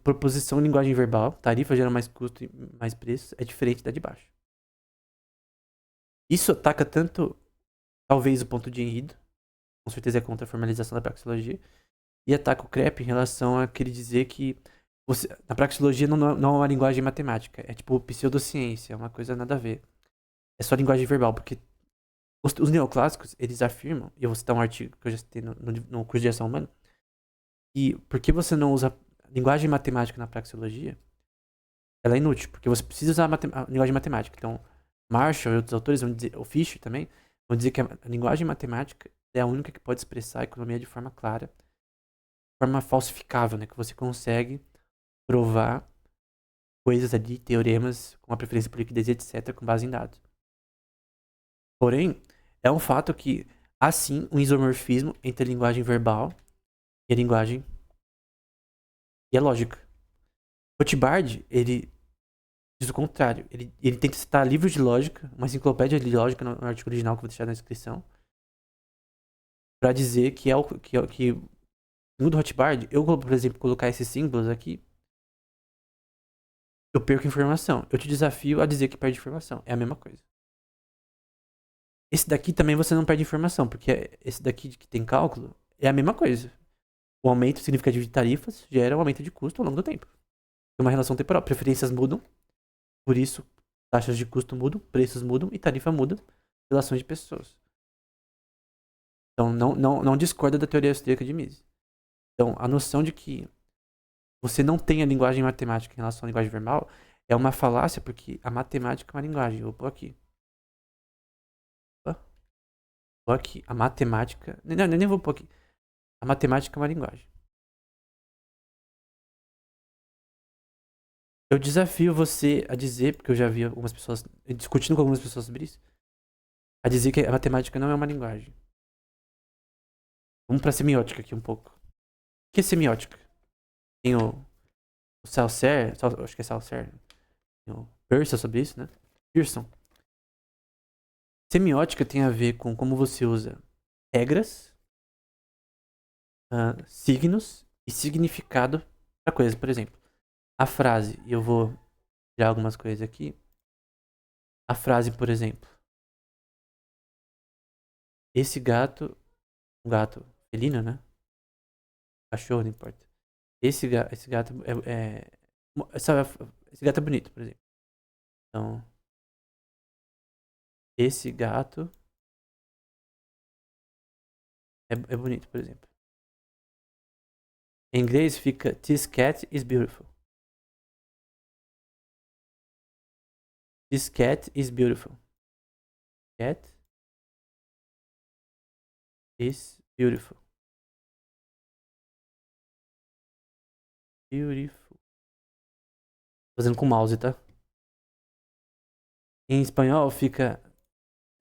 proposição em linguagem verbal, tarifa gera mais custo e mais preço, é diferente da de baixo. Isso ataca tanto, talvez, o ponto de enredo, com certeza é contra a formalização da praxeologia, e ataca o CREP em relação a querer dizer que na praxeologia não é uma linguagem matemática, é tipo pseudociência, é uma coisa nada a ver. É só linguagem verbal, porque os neoclássicos, eles afirmam, e eu vou citar um artigo que eu já citei no curso de ação humana, que porque você não usa linguagem matemática na praxeologia, ela é inútil, porque você precisa usar a linguagem matemática. Então, Marshall e outros autores vão dizer, o Fisher também, vão dizer que a linguagem matemática é a única que pode expressar a economia de forma clara, de forma falsificável, né? Que você consegue provar coisas ali, teoremas, com a preferência por liquidez, etc., com base em dados. Porém, é um fato que há sim um isomorfismo entre a linguagem verbal e a linguagem e a lógica. Rothbard, ele diz o contrário. Ele tenta citar livros de lógica, uma enciclopédia de lógica no artigo original que eu vou deixar na descrição, para dizer que segundo Rothbard, eu, por exemplo, colocar esses símbolos aqui, eu perco informação. Eu te desafio a dizer que perde informação. É a mesma coisa. Esse daqui também você não perde informação, porque esse daqui que tem cálculo é a mesma coisa. O aumento significativo de tarifas gera um aumento de custo ao longo do tempo. Tem uma relação temporal. Preferências mudam, por isso taxas de custo mudam, preços mudam e tarifa muda, relações de pessoas. Então não discorda da teoria austríaca de Mises. Então a noção de que você não tem a linguagem matemática em relação à linguagem verbal é uma falácia, porque a matemática é uma linguagem. Eu vou pôr aqui. Vou aqui. A matemática. Não, nem vou pôr aqui. A matemática é uma linguagem. Eu desafio você a dizer, porque eu já vi algumas pessoas discutindo com algumas pessoas sobre isso, a dizer que a matemática não é uma linguagem. Vamos pra semiótica aqui um pouco. O que é semiótica? Tem o Saussure, acho que é Saussure, tem o Peirson sobre isso, né? Pearson. Semiótica tem a ver com como você usa regras, signos e significado para coisas. Por exemplo, a frase, e eu vou tirar algumas coisas aqui. A frase, por exemplo, esse gato, um gato felino, né? Cachorro, não importa. Esse gato esse gato é bonito, por exemplo. Então, esse gato é bonito, por exemplo. Em inglês fica This cat is beautiful. This cat is beautiful. Cat is beautiful. Beautiful. Tô fazendo com o mouse, tá? Em espanhol fica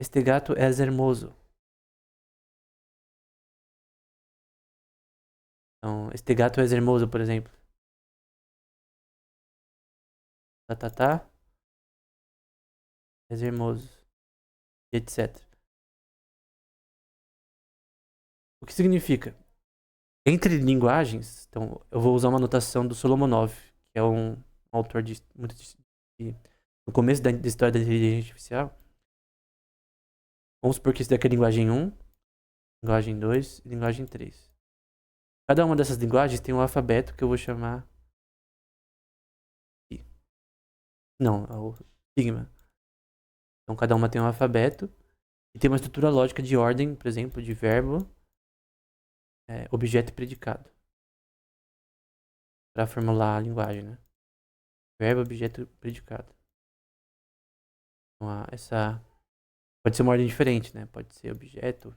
Este gato es hermoso. Então, este gato es hermoso, por exemplo. Tá. Es hermoso. Etc. O que significa? Entre linguagens, então, eu vou usar uma notação do Solomonov, que é um autor no começo da história da inteligência artificial. Vamos supor que isso daqui é linguagem 1, linguagem 2 e linguagem 3. Cada uma dessas linguagens tem um alfabeto que eu vou chamar não, é o Sigma. Então cada uma tem um alfabeto e tem uma estrutura lógica de ordem, por exemplo, de verbo, objeto e predicado. Para formular a linguagem, né? Verbo, objeto e predicado. Então, essa pode ser uma ordem diferente, né? Pode ser objeto,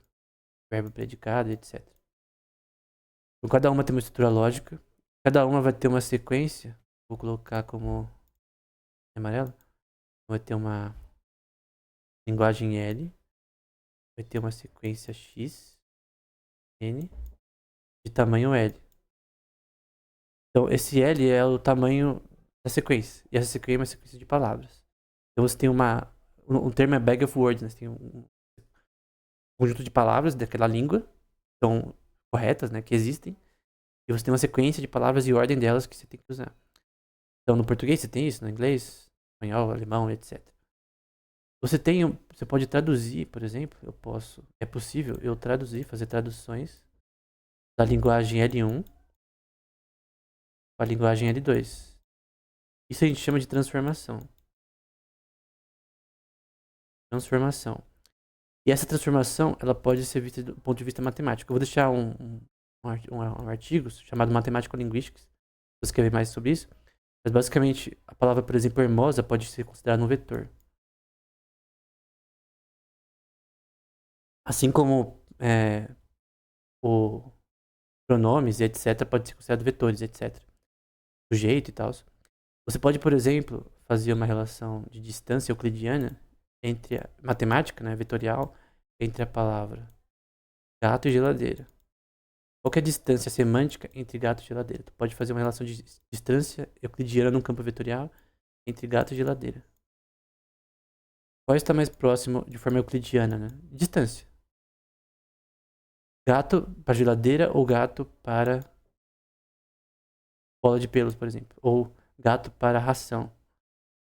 verbo, predicado, etc. Então, cada uma tem uma estrutura lógica. Cada uma vai ter uma sequência. Vou colocar como amarelo. Vai ter uma linguagem L. Vai ter uma sequência X, N, de tamanho L. Então, esse L é o tamanho da sequência. E essa sequência é uma sequência de palavras. Então, você tem um termo é bag of words, né? Você tem um conjunto de palavras daquela língua, então, corretas, né? Que existem. E você tem uma sequência de palavras e ordem delas que você tem que usar. Então, no português você tem isso, no inglês, espanhol, alemão, etc. Você pode traduzir, por exemplo, é possível eu fazer traduções da linguagem L1 para a linguagem L2. Isso a gente chama de transformação. Transformação. E essa transformação, ela pode ser vista do ponto de vista matemático. Eu vou deixar um artigo chamado Matemática Linguística, se você quer ver mais sobre isso. Mas basicamente, a palavra, por exemplo, hermosa pode ser considerada um vetor. Assim como o pronomes e etc. pode ser considerado vetores, etc. Sujeito e tal. Você pode, por exemplo, fazer uma relação de distância euclidiana entre a matemática, né, vetorial, entre a palavra gato e geladeira. Qual que é a distância semântica entre gato e geladeira? Tu pode fazer uma relação de distância euclidiana num campo vetorial entre gato e geladeira. Qual está mais próximo de forma euclidiana, né? Distância. Gato para geladeira ou gato para bola de pelos, por exemplo. Ou gato para ração.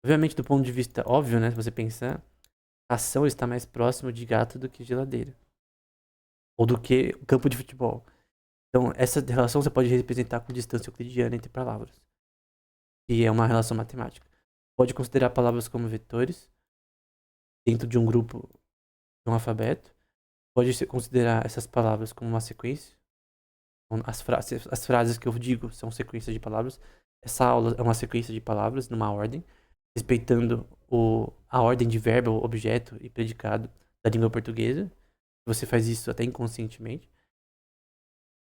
Obviamente, do ponto de vista óbvio, né? Se você pensar, ração está mais próximo de gato do que geladeira. Ou do que campo de futebol. Então, essa relação você pode representar com distância euclidiana entre palavras. E é uma relação matemática. Pode considerar palavras como vetores dentro de um grupo de um alfabeto. Pode considerar essas palavras como uma sequência. Então, as frases que eu digo são sequências de palavras. Essa aula é uma sequência de palavras numa ordem, respeitando a ordem de verbo, objeto e predicado da língua portuguesa. Você faz isso até inconscientemente.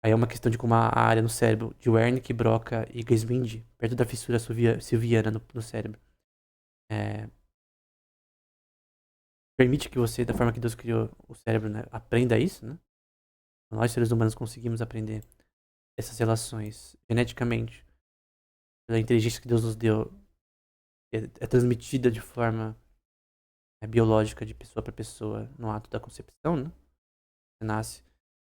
Aí é uma questão de como a área no cérebro de Wernicke, Broca e Geswind, perto da fissura silviana no cérebro, permite que você, da forma que Deus criou o cérebro, né, aprenda isso, né? Nós, seres humanos, conseguimos aprender essas relações geneticamente. Pela inteligência que Deus nos deu, é transmitida de forma biológica de pessoa para pessoa no ato da concepção, né? Você nasce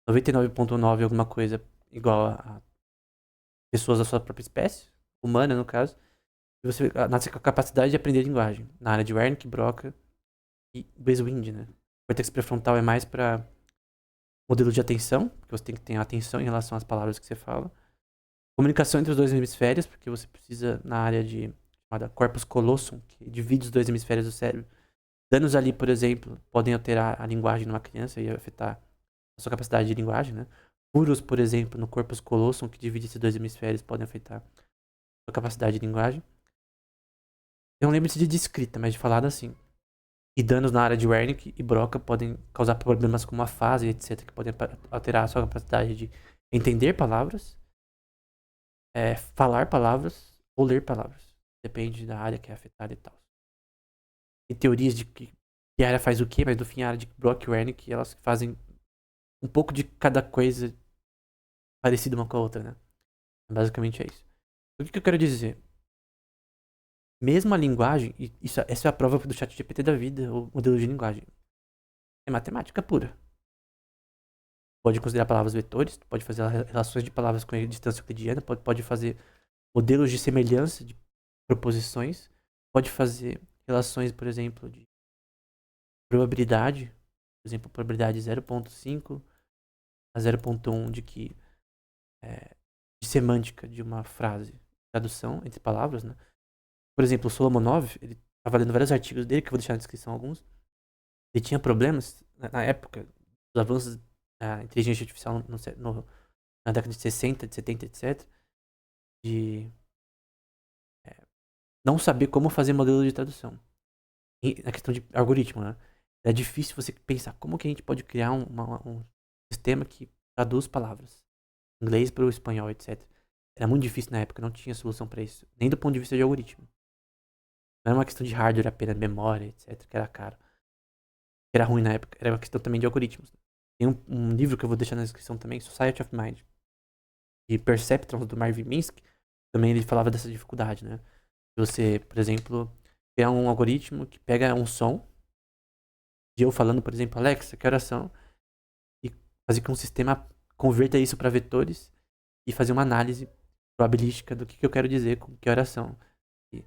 99,9 alguma coisa igual a pessoas da sua própria espécie, humana no caso, e você nasce com a capacidade de aprender linguagem. Na área de Wernicke, Broca e Westwind, né? O córtex pré-frontal é mais para modelo de atenção, porque você tem que ter atenção em relação às palavras que você fala. Comunicação entre os dois hemisférios, porque você precisa na área de chamada corpus callosum, que divide os dois hemisférios do cérebro. Danos ali, por exemplo, podem alterar a linguagem de uma criança e afetar a sua capacidade de linguagem, né? Furos, por exemplo, no corpus callosum, que divide esses dois hemisférios, podem afetar a sua capacidade de linguagem. Eu não lembro de escrita, mas de falada assim. E danos na área de Wernicke e Broca podem causar problemas como afase, etc., que podem alterar a sua capacidade de entender palavras, falar palavras ou ler palavras. Depende da área que é afetada e tal. Tem teorias de que área faz o quê, mas no fim a área de Broca e Wernicke, elas fazem um pouco de cada coisa parecida uma com a outra, né? Basicamente é isso. O que eu quero dizer? Mesmo a linguagem, e essa é a prova do chat GPT da vida, o modelo de linguagem. É matemática pura. Pode considerar palavras vetores, pode fazer relações de palavras com distância euclidiana, pode fazer modelos de semelhança de proposições, pode fazer relações, por exemplo, de probabilidade, por exemplo, probabilidade 0,5 a 0,1 de que de semântica de uma frase, tradução entre palavras, né? Por exemplo, o Solomonov, ele estava lendo vários artigos dele, que eu vou deixar na descrição alguns. Ele tinha problemas na época dos avanços da inteligência artificial na década de 60, de 70, etc. De não saber como fazer modelo de tradução. E na questão de algoritmo, né? É difícil você pensar como que a gente pode criar um sistema que traduz palavras. Inglês para o espanhol, etc. Era muito difícil na época, não tinha solução para isso. Nem do ponto de vista de algoritmo. Não era uma questão de hardware apenas, memória, etc. Que era caro. Que era ruim na época. Era uma questão também de algoritmos. Tem um livro que eu vou deixar na descrição também, Society of Mind. De Perceptrons, do Marvin Minsky. Também ele falava dessa dificuldade, né? Você, por exemplo, criar um algoritmo que pega um som de eu falando, por exemplo, Alexa, que horas são? E fazer com que um sistema converta isso para vetores e fazer uma análise probabilística do que eu quero dizer com que horas são. E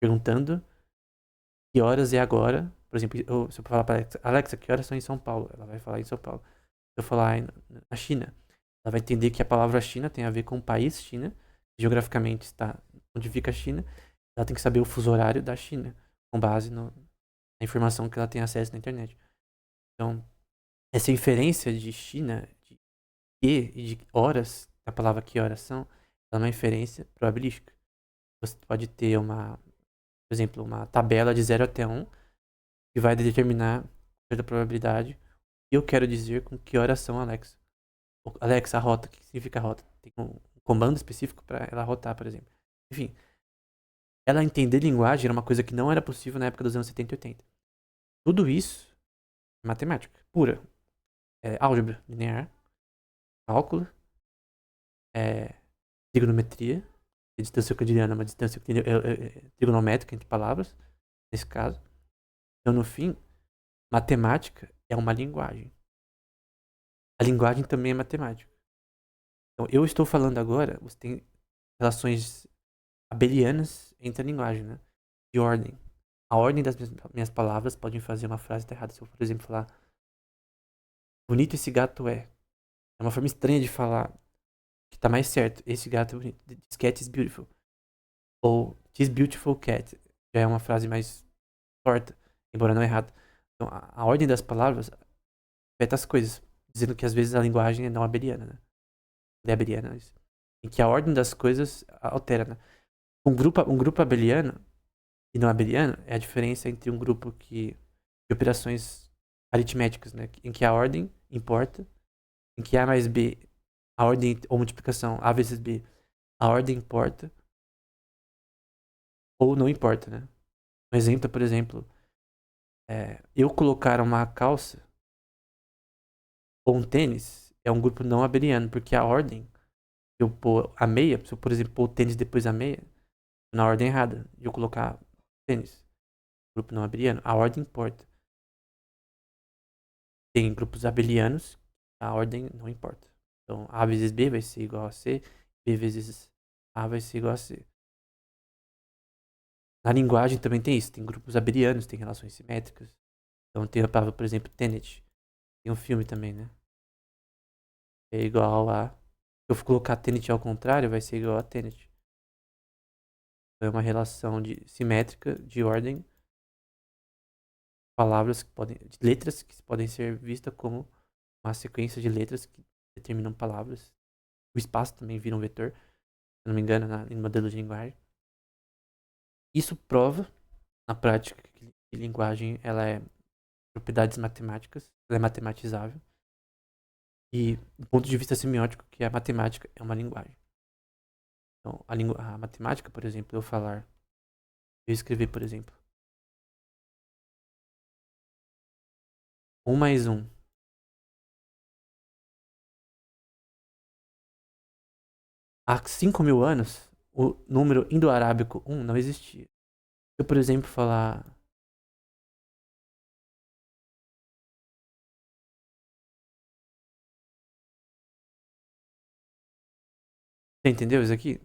perguntando que horas é agora. Por exemplo, se eu falar para Alexa, que horas são em São Paulo? Ela vai falar em São Paulo. Se eu falar na China, ela vai entender que a palavra China tem a ver com o país China. Geograficamente está onde fica a China. Ela tem que saber o fuso horário da China, com base na informação que ela tem acesso na internet. Então, essa inferência de China, de que e de horas, a palavra que horas são, ela é uma inferência probabilística. Você pode ter por exemplo, uma tabela de 0 até 1, que vai determinar a probabilidade. E eu quero dizer com que horas são, Alexa. Alexa, a rota, o que significa rota? Tem um comando específico para ela rotar, por exemplo. Enfim, ela entender linguagem era uma coisa que não era possível na época dos anos 70 e 80. Tudo isso é matemática pura. Álgebra linear, cálculo, trigonometria, a distância euclidiana é uma distância trigonométrica entre palavras, nesse caso. Então, no fim, matemática é uma linguagem. A linguagem também é matemática. Então, eu estou falando agora, você tem relações abelianas entre a linguagem, né? De ordem. A ordem das minhas palavras pode fazer uma frase estar errada. Se eu, por exemplo, falar bonito esse gato é. É uma forma estranha de falar que tá mais certo. Esse gato é bonito. This cat is beautiful. Ou this beautiful cat. Já é uma frase mais torta, embora não errada. Então, a ordem das palavras afeta as coisas. Dizendo que às vezes a linguagem é não abeliana, né? É abeliana, isso. Em que a ordem das coisas altera, né? Um grupo abeliano e não abeliano é a diferença entre um grupo de operações aritméticas, né? Em que a ordem importa, em que A mais B, a ordem ou multiplicação, A vezes B, a ordem importa ou não importa, né? Um exemplo, por exemplo, eu colocar uma calça ou um tênis é um grupo não abeliano, porque a ordem, eu pôr a meia, se eu, por exemplo, pôr o tênis depois a meia, na ordem errada, e eu colocar tênis, grupo não abeliano, a ordem importa. tem grupos abelianos, a ordem não importa. Então, A vezes B vai ser igual a C, B vezes A vai ser igual a C. Na linguagem também tem isso, tem grupos abelianos, tem relações simétricas. Então tem a palavra, por exemplo, Tenet. Tem um filme também, né? É igual a... Se eu colocar Tenet ao contrário, vai ser igual a Tenet. Então é uma relação simétrica de ordem, palavras que podem... de letras que podem ser vistas como uma sequência de letras que determinam palavras. O espaço também vira um vetor, se não me engano, no modelo de linguagem. Isso prova, na prática, que linguagem ela é propriedades matemáticas, ela é matematizável. E, do ponto de vista semiótico, que a matemática é uma linguagem. Então, a matemática, por exemplo, eu escrever, por exemplo, 1 mais 1. Há 5.000 anos, o número indo-arábico 1 não existia. Se eu, por exemplo, falar... Você entendeu isso aqui?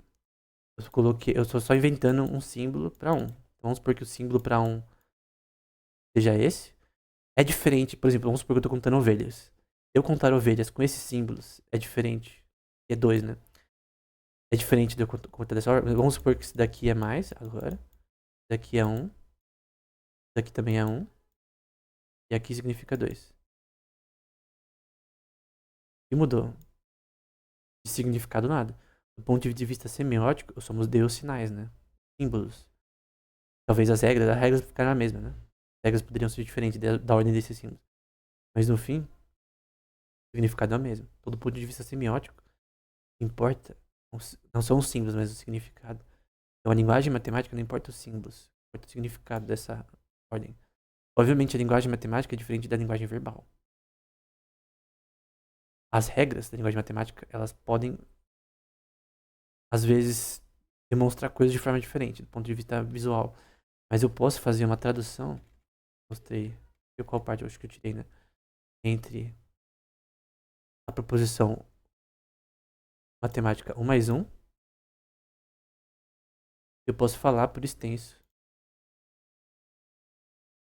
Eu estou só inventando um símbolo para 1. Vamos supor que o símbolo para 1 seja esse. É diferente, por exemplo, vamos supor que eu estou contando ovelhas. Eu contar ovelhas com esses símbolos é diferente. É 2, né? É diferente de eu contar dessa ordem. Vamos supor que isso daqui é mais agora. Isso daqui é 1. Isso daqui também é 1. E aqui significa 2. E mudou. De significado nada. Do ponto de vista semiótico, somos deus sinais, né? Símbolos. Talvez as regras ficaram a mesma, né? As regras poderiam ser diferentes da ordem desses símbolos. Mas no fim, o significado é o mesmo. Todo ponto de vista semiótico, importa não são os símbolos, mas o significado. Então a linguagem matemática não importa os símbolos, importa o significado dessa ordem. Obviamente a linguagem matemática é diferente da linguagem verbal. As regras da linguagem matemática, elas podem, às vezes, demonstrar coisas de forma diferente, do ponto de vista visual. Mas eu posso fazer uma tradução, mostrei, qual parte eu acho que eu tirei, né? Entre a proposição matemática 1 mais 1, eu posso falar por extenso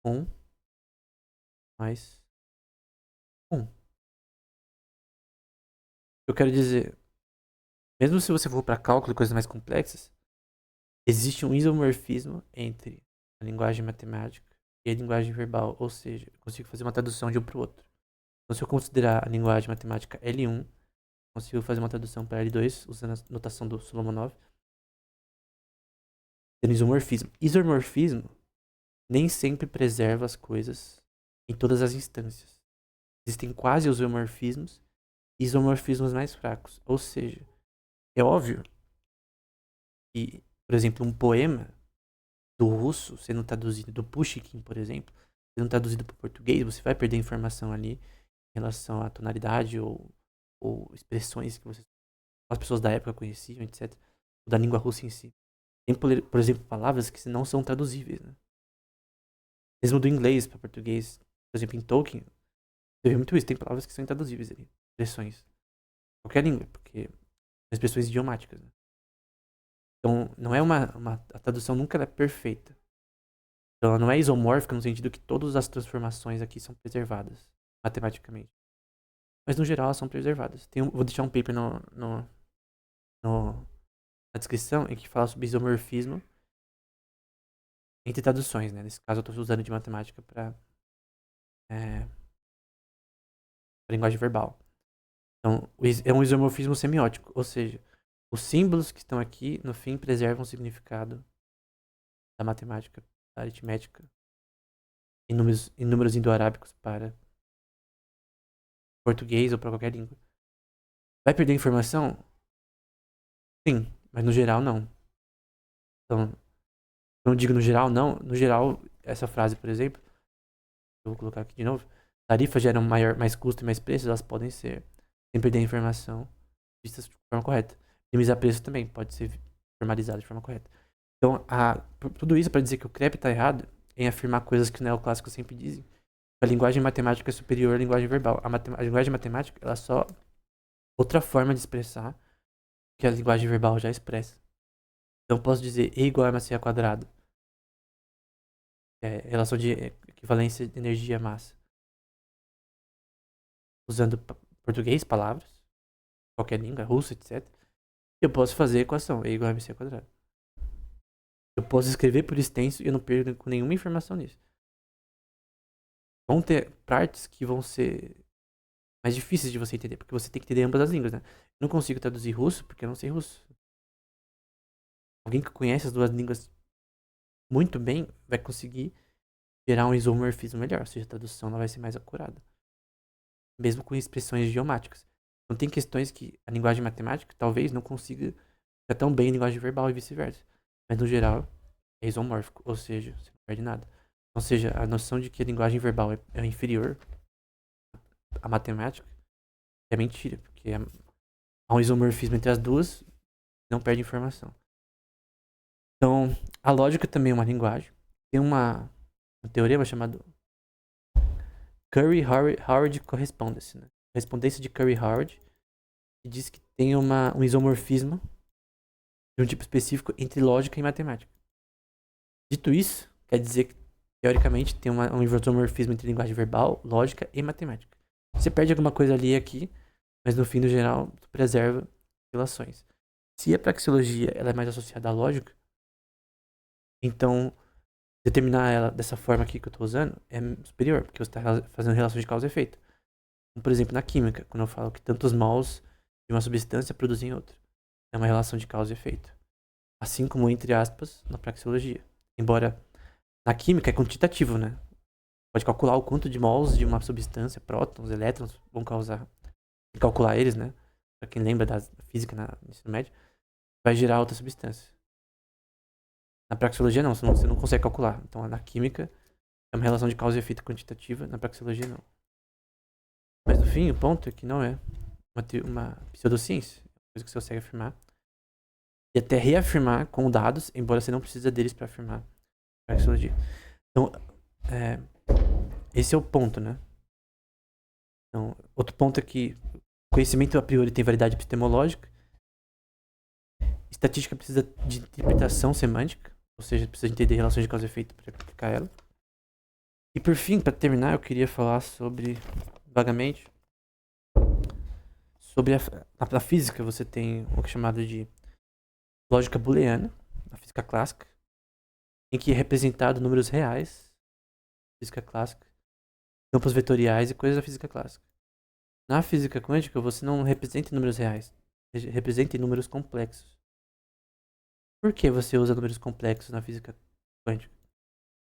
1 mais 1. Eu quero dizer, mesmo se você for para cálculo e coisas mais complexas, existe um isomorfismo entre a linguagem matemática e a linguagem verbal, ou seja, eu consigo fazer uma tradução de um para o outro. Então, se eu considerar a linguagem matemática L1, consigo fazer uma tradução para L2 usando a notação do Solomonov, tendo isomorfismo. Isomorfismo nem sempre preserva as coisas em todas as instâncias. Existem quase isomorfismos e isomorfismos mais fracos. Ou seja, é óbvio que, por exemplo, um poema do russo sendo traduzido, do Pushkin, por exemplo, sendo traduzido para o português, você vai perder informação ali em relação à tonalidade ou expressões que as pessoas da época conheciam, etc. Ou da língua russa em si. Tem, por exemplo, palavras que não são traduzíveis, né? Mesmo do inglês para português. Por exemplo, em Tolkien, você vê muito isso. Tem palavras que são intraduzíveis ali. Expressões. Qualquer língua, porque são expressões idiomáticas, né? Então, não é a tradução nunca é perfeita. Então, ela não é isomórfica no sentido que todas as transformações aqui são preservadas matematicamente. Mas, no geral, elas são preservadas. Vou deixar um paper na descrição em que fala sobre isomorfismo entre traduções, né? Nesse caso, eu estou usando de matemática para linguagem verbal. Então, é um isomorfismo semiótico, ou seja, os símbolos que estão aqui, no fim, preservam o significado da matemática, da aritmética, em números indo-arábicos para português ou para qualquer língua. Vai perder informação? Sim, mas no geral não. Então, não digo no geral não, no geral, essa frase, por exemplo, eu vou colocar aqui de novo, tarifas geram mais custo e mais preços, elas podem ser, sem perder a informação, vistas de forma correta. Minimizar preço também pode ser formalizado de forma correta. Então, tudo isso para dizer que o CREP está errado em afirmar coisas que os neoclássicos sempre dizem, A linguagem matemática é superior à linguagem verbal. A linguagem matemática, ela é só outra forma de expressar que a linguagem verbal já expressa. Então, eu posso dizer E igual a mc ao quadrado. É relação de equivalência de energia-massa. Usando português, palavras, qualquer língua, russo, etc. Eu posso fazer a equação E igual a mc ao quadrado. Eu posso escrever por extenso e eu não perco nenhuma informação nisso. Vão ter partes que vão ser mais difíceis de você entender, porque você tem que entender ambas as línguas, né? Eu não consigo traduzir russo porque eu não sei russo. Alguém que conhece as duas línguas muito bem vai conseguir gerar um isomorfismo melhor, ou seja, a tradução ela vai ser mais acurada. Mesmo com expressões idiomáticas. Então tem questões que a linguagem matemática talvez não consiga ficar tão bem em linguagem verbal e vice-versa. Mas no geral é isomórfico, ou seja, você não perde nada. Ou seja, a noção de que a linguagem verbal é inferior à matemática é mentira, porque há um isomorfismo entre as duas e não perde informação. Então, a lógica também é uma linguagem. Tem um teorema chamado Curry-Howard Correspondence, né? Correspondência de Curry-Howard, que diz que tem um isomorfismo de um tipo específico entre lógica e matemática. Dito isso, quer dizer que, teoricamente, tem um isomorfismo entre linguagem verbal, lógica e matemática. Você perde alguma coisa ali e aqui, mas no fim, no geral, tu preserva relações. Se a praxeologia ela é mais associada à lógica, então determinar ela dessa forma aqui que eu estou usando é superior, porque você está fazendo relação de causa e efeito. Como, por exemplo, na química, quando eu falo que tantos mols de uma substância produzem outra. É uma relação de causa e efeito. Assim como, entre aspas, na praxeologia. Embora na química é quantitativo, né? Pode calcular o quanto de mols de uma substância, prótons, elétrons, vão causar. E calcular eles, né? Pra quem lembra da física no ensino médio, vai gerar outra substância. Na praxeologia não, você não consegue calcular. Então na química é uma relação de causa e efeito quantitativa, na praxeologia não. Mas no fim, o ponto é que não é uma pseudociência, coisa que você consegue afirmar. E até reafirmar com dados, embora você não precisa deles para afirmar a praxeologia. Então, esse é o ponto, né? Então, outro ponto é que conhecimento a priori tem validade epistemológica. Estatística precisa de interpretação semântica, ou seja, precisa entender relações de causa e efeito para aplicar ela. E por fim, para terminar, eu queria falar vagamente, sobre na física você tem o que é chamado de lógica booleana, na física clássica, em que é representado números reais, física clássica, campos vetoriais e coisas da física clássica. Na física quântica você não representa em números reais, representa em números complexos. Por que você usa números complexos na física quântica?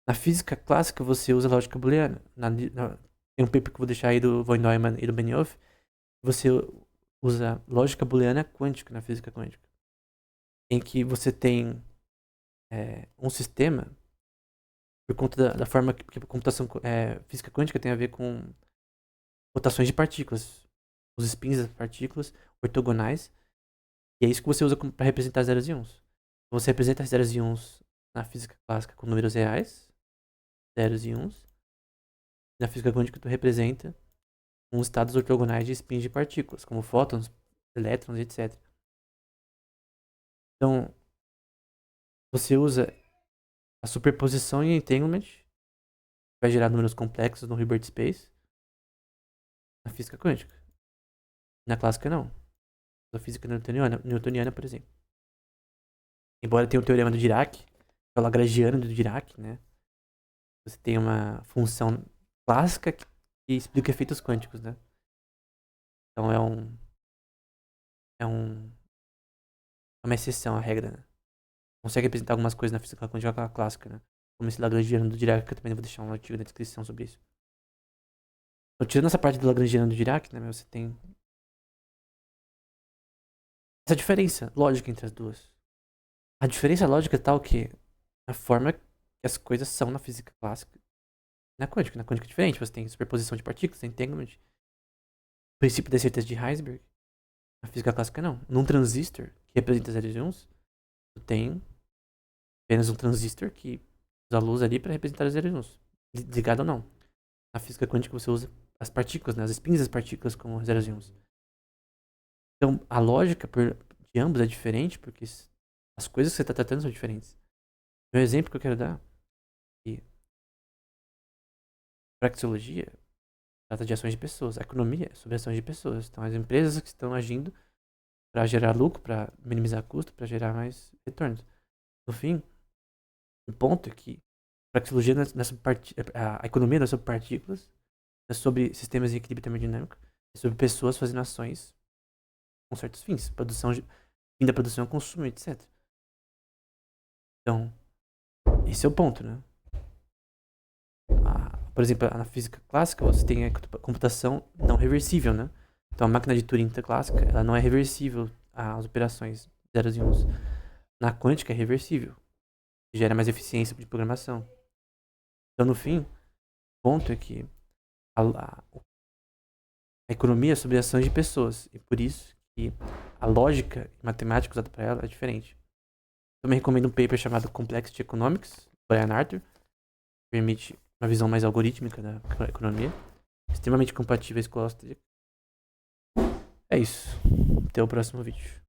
Na física clássica você usa lógica booleana. Tem um paper que eu vou deixar aí do von Neumann e do Benioff. Você usa lógica booleana quântica na física quântica. Em que você tem um sistema, por conta da forma que a computação física quântica tem a ver com rotações de partículas. Os spins das partículas ortogonais. E é isso que você usa para representar zeros e uns. Você representa zeros e uns na física clássica com números reais, zeros e uns. Na física quântica tu representa uns estados ortogonais de spins de partículas, como fótons, elétrons, etc. Então, você usa a superposição e entanglement, que vai gerar números complexos no Hilbert space, na física quântica. Na clássica, não. Na física newtoniana, por exemplo. Embora tenha o teorema do Dirac, que é o lagrangiano do Dirac, né? Você tem uma função clássica que explica efeitos quânticos, né? Então é uma exceção à regra, né? Consegue representar algumas coisas na física quântica clássica, né? Como esse lagrangiano do Dirac, que eu também vou deixar um artigo na descrição sobre isso. Então, tirando essa parte do lagrangiano do Dirac, né? Você tem essa diferença lógica entre as duas. A diferença lógica é tal que a forma que as coisas são na física clássica na quântica é diferente. Você tem superposição de partículas, tem entanglement. O princípio das certezas de Heisenberg. Na física clássica não. Num transistor que representa zeros e uns, tu tem apenas um transistor que usa a luz ali para representar zeros e uns. Desligado ou não. Na física quântica você usa as partículas, né? As spins das partículas como zeros e uns. Então, a lógica de ambos é diferente, porque as coisas que você está tratando são diferentes. Um exemplo que eu quero dar é que praxeologia trata de ações de pessoas. A economia é sobre ações de pessoas. Então, as empresas que estão agindo para gerar lucro, para minimizar custo, para gerar mais retornos. No fim, o ponto é que a praxeologia a economia não é sobre partículas, é sobre sistemas de equilíbrio termodinâmico, é sobre pessoas fazendo ações com certos fins. Fim da produção, consumo, etc. Então, esse é o ponto, né? Por exemplo, na física clássica, você tem a computação não reversível, né? Então, a máquina de Turing clássica, ela não é reversível às operações zeros e uns. Na quântica é reversível, gera mais eficiência de programação. Então, no fim, o ponto é que a economia é sobre ações de pessoas, e por isso que a lógica matemática usada para ela é diferente. Também recomendo um paper chamado Complexity Economics, do Brian Arthur, que permite uma visão mais algorítmica da economia, extremamente compatíveis com a austríaca. É isso. Até o próximo vídeo.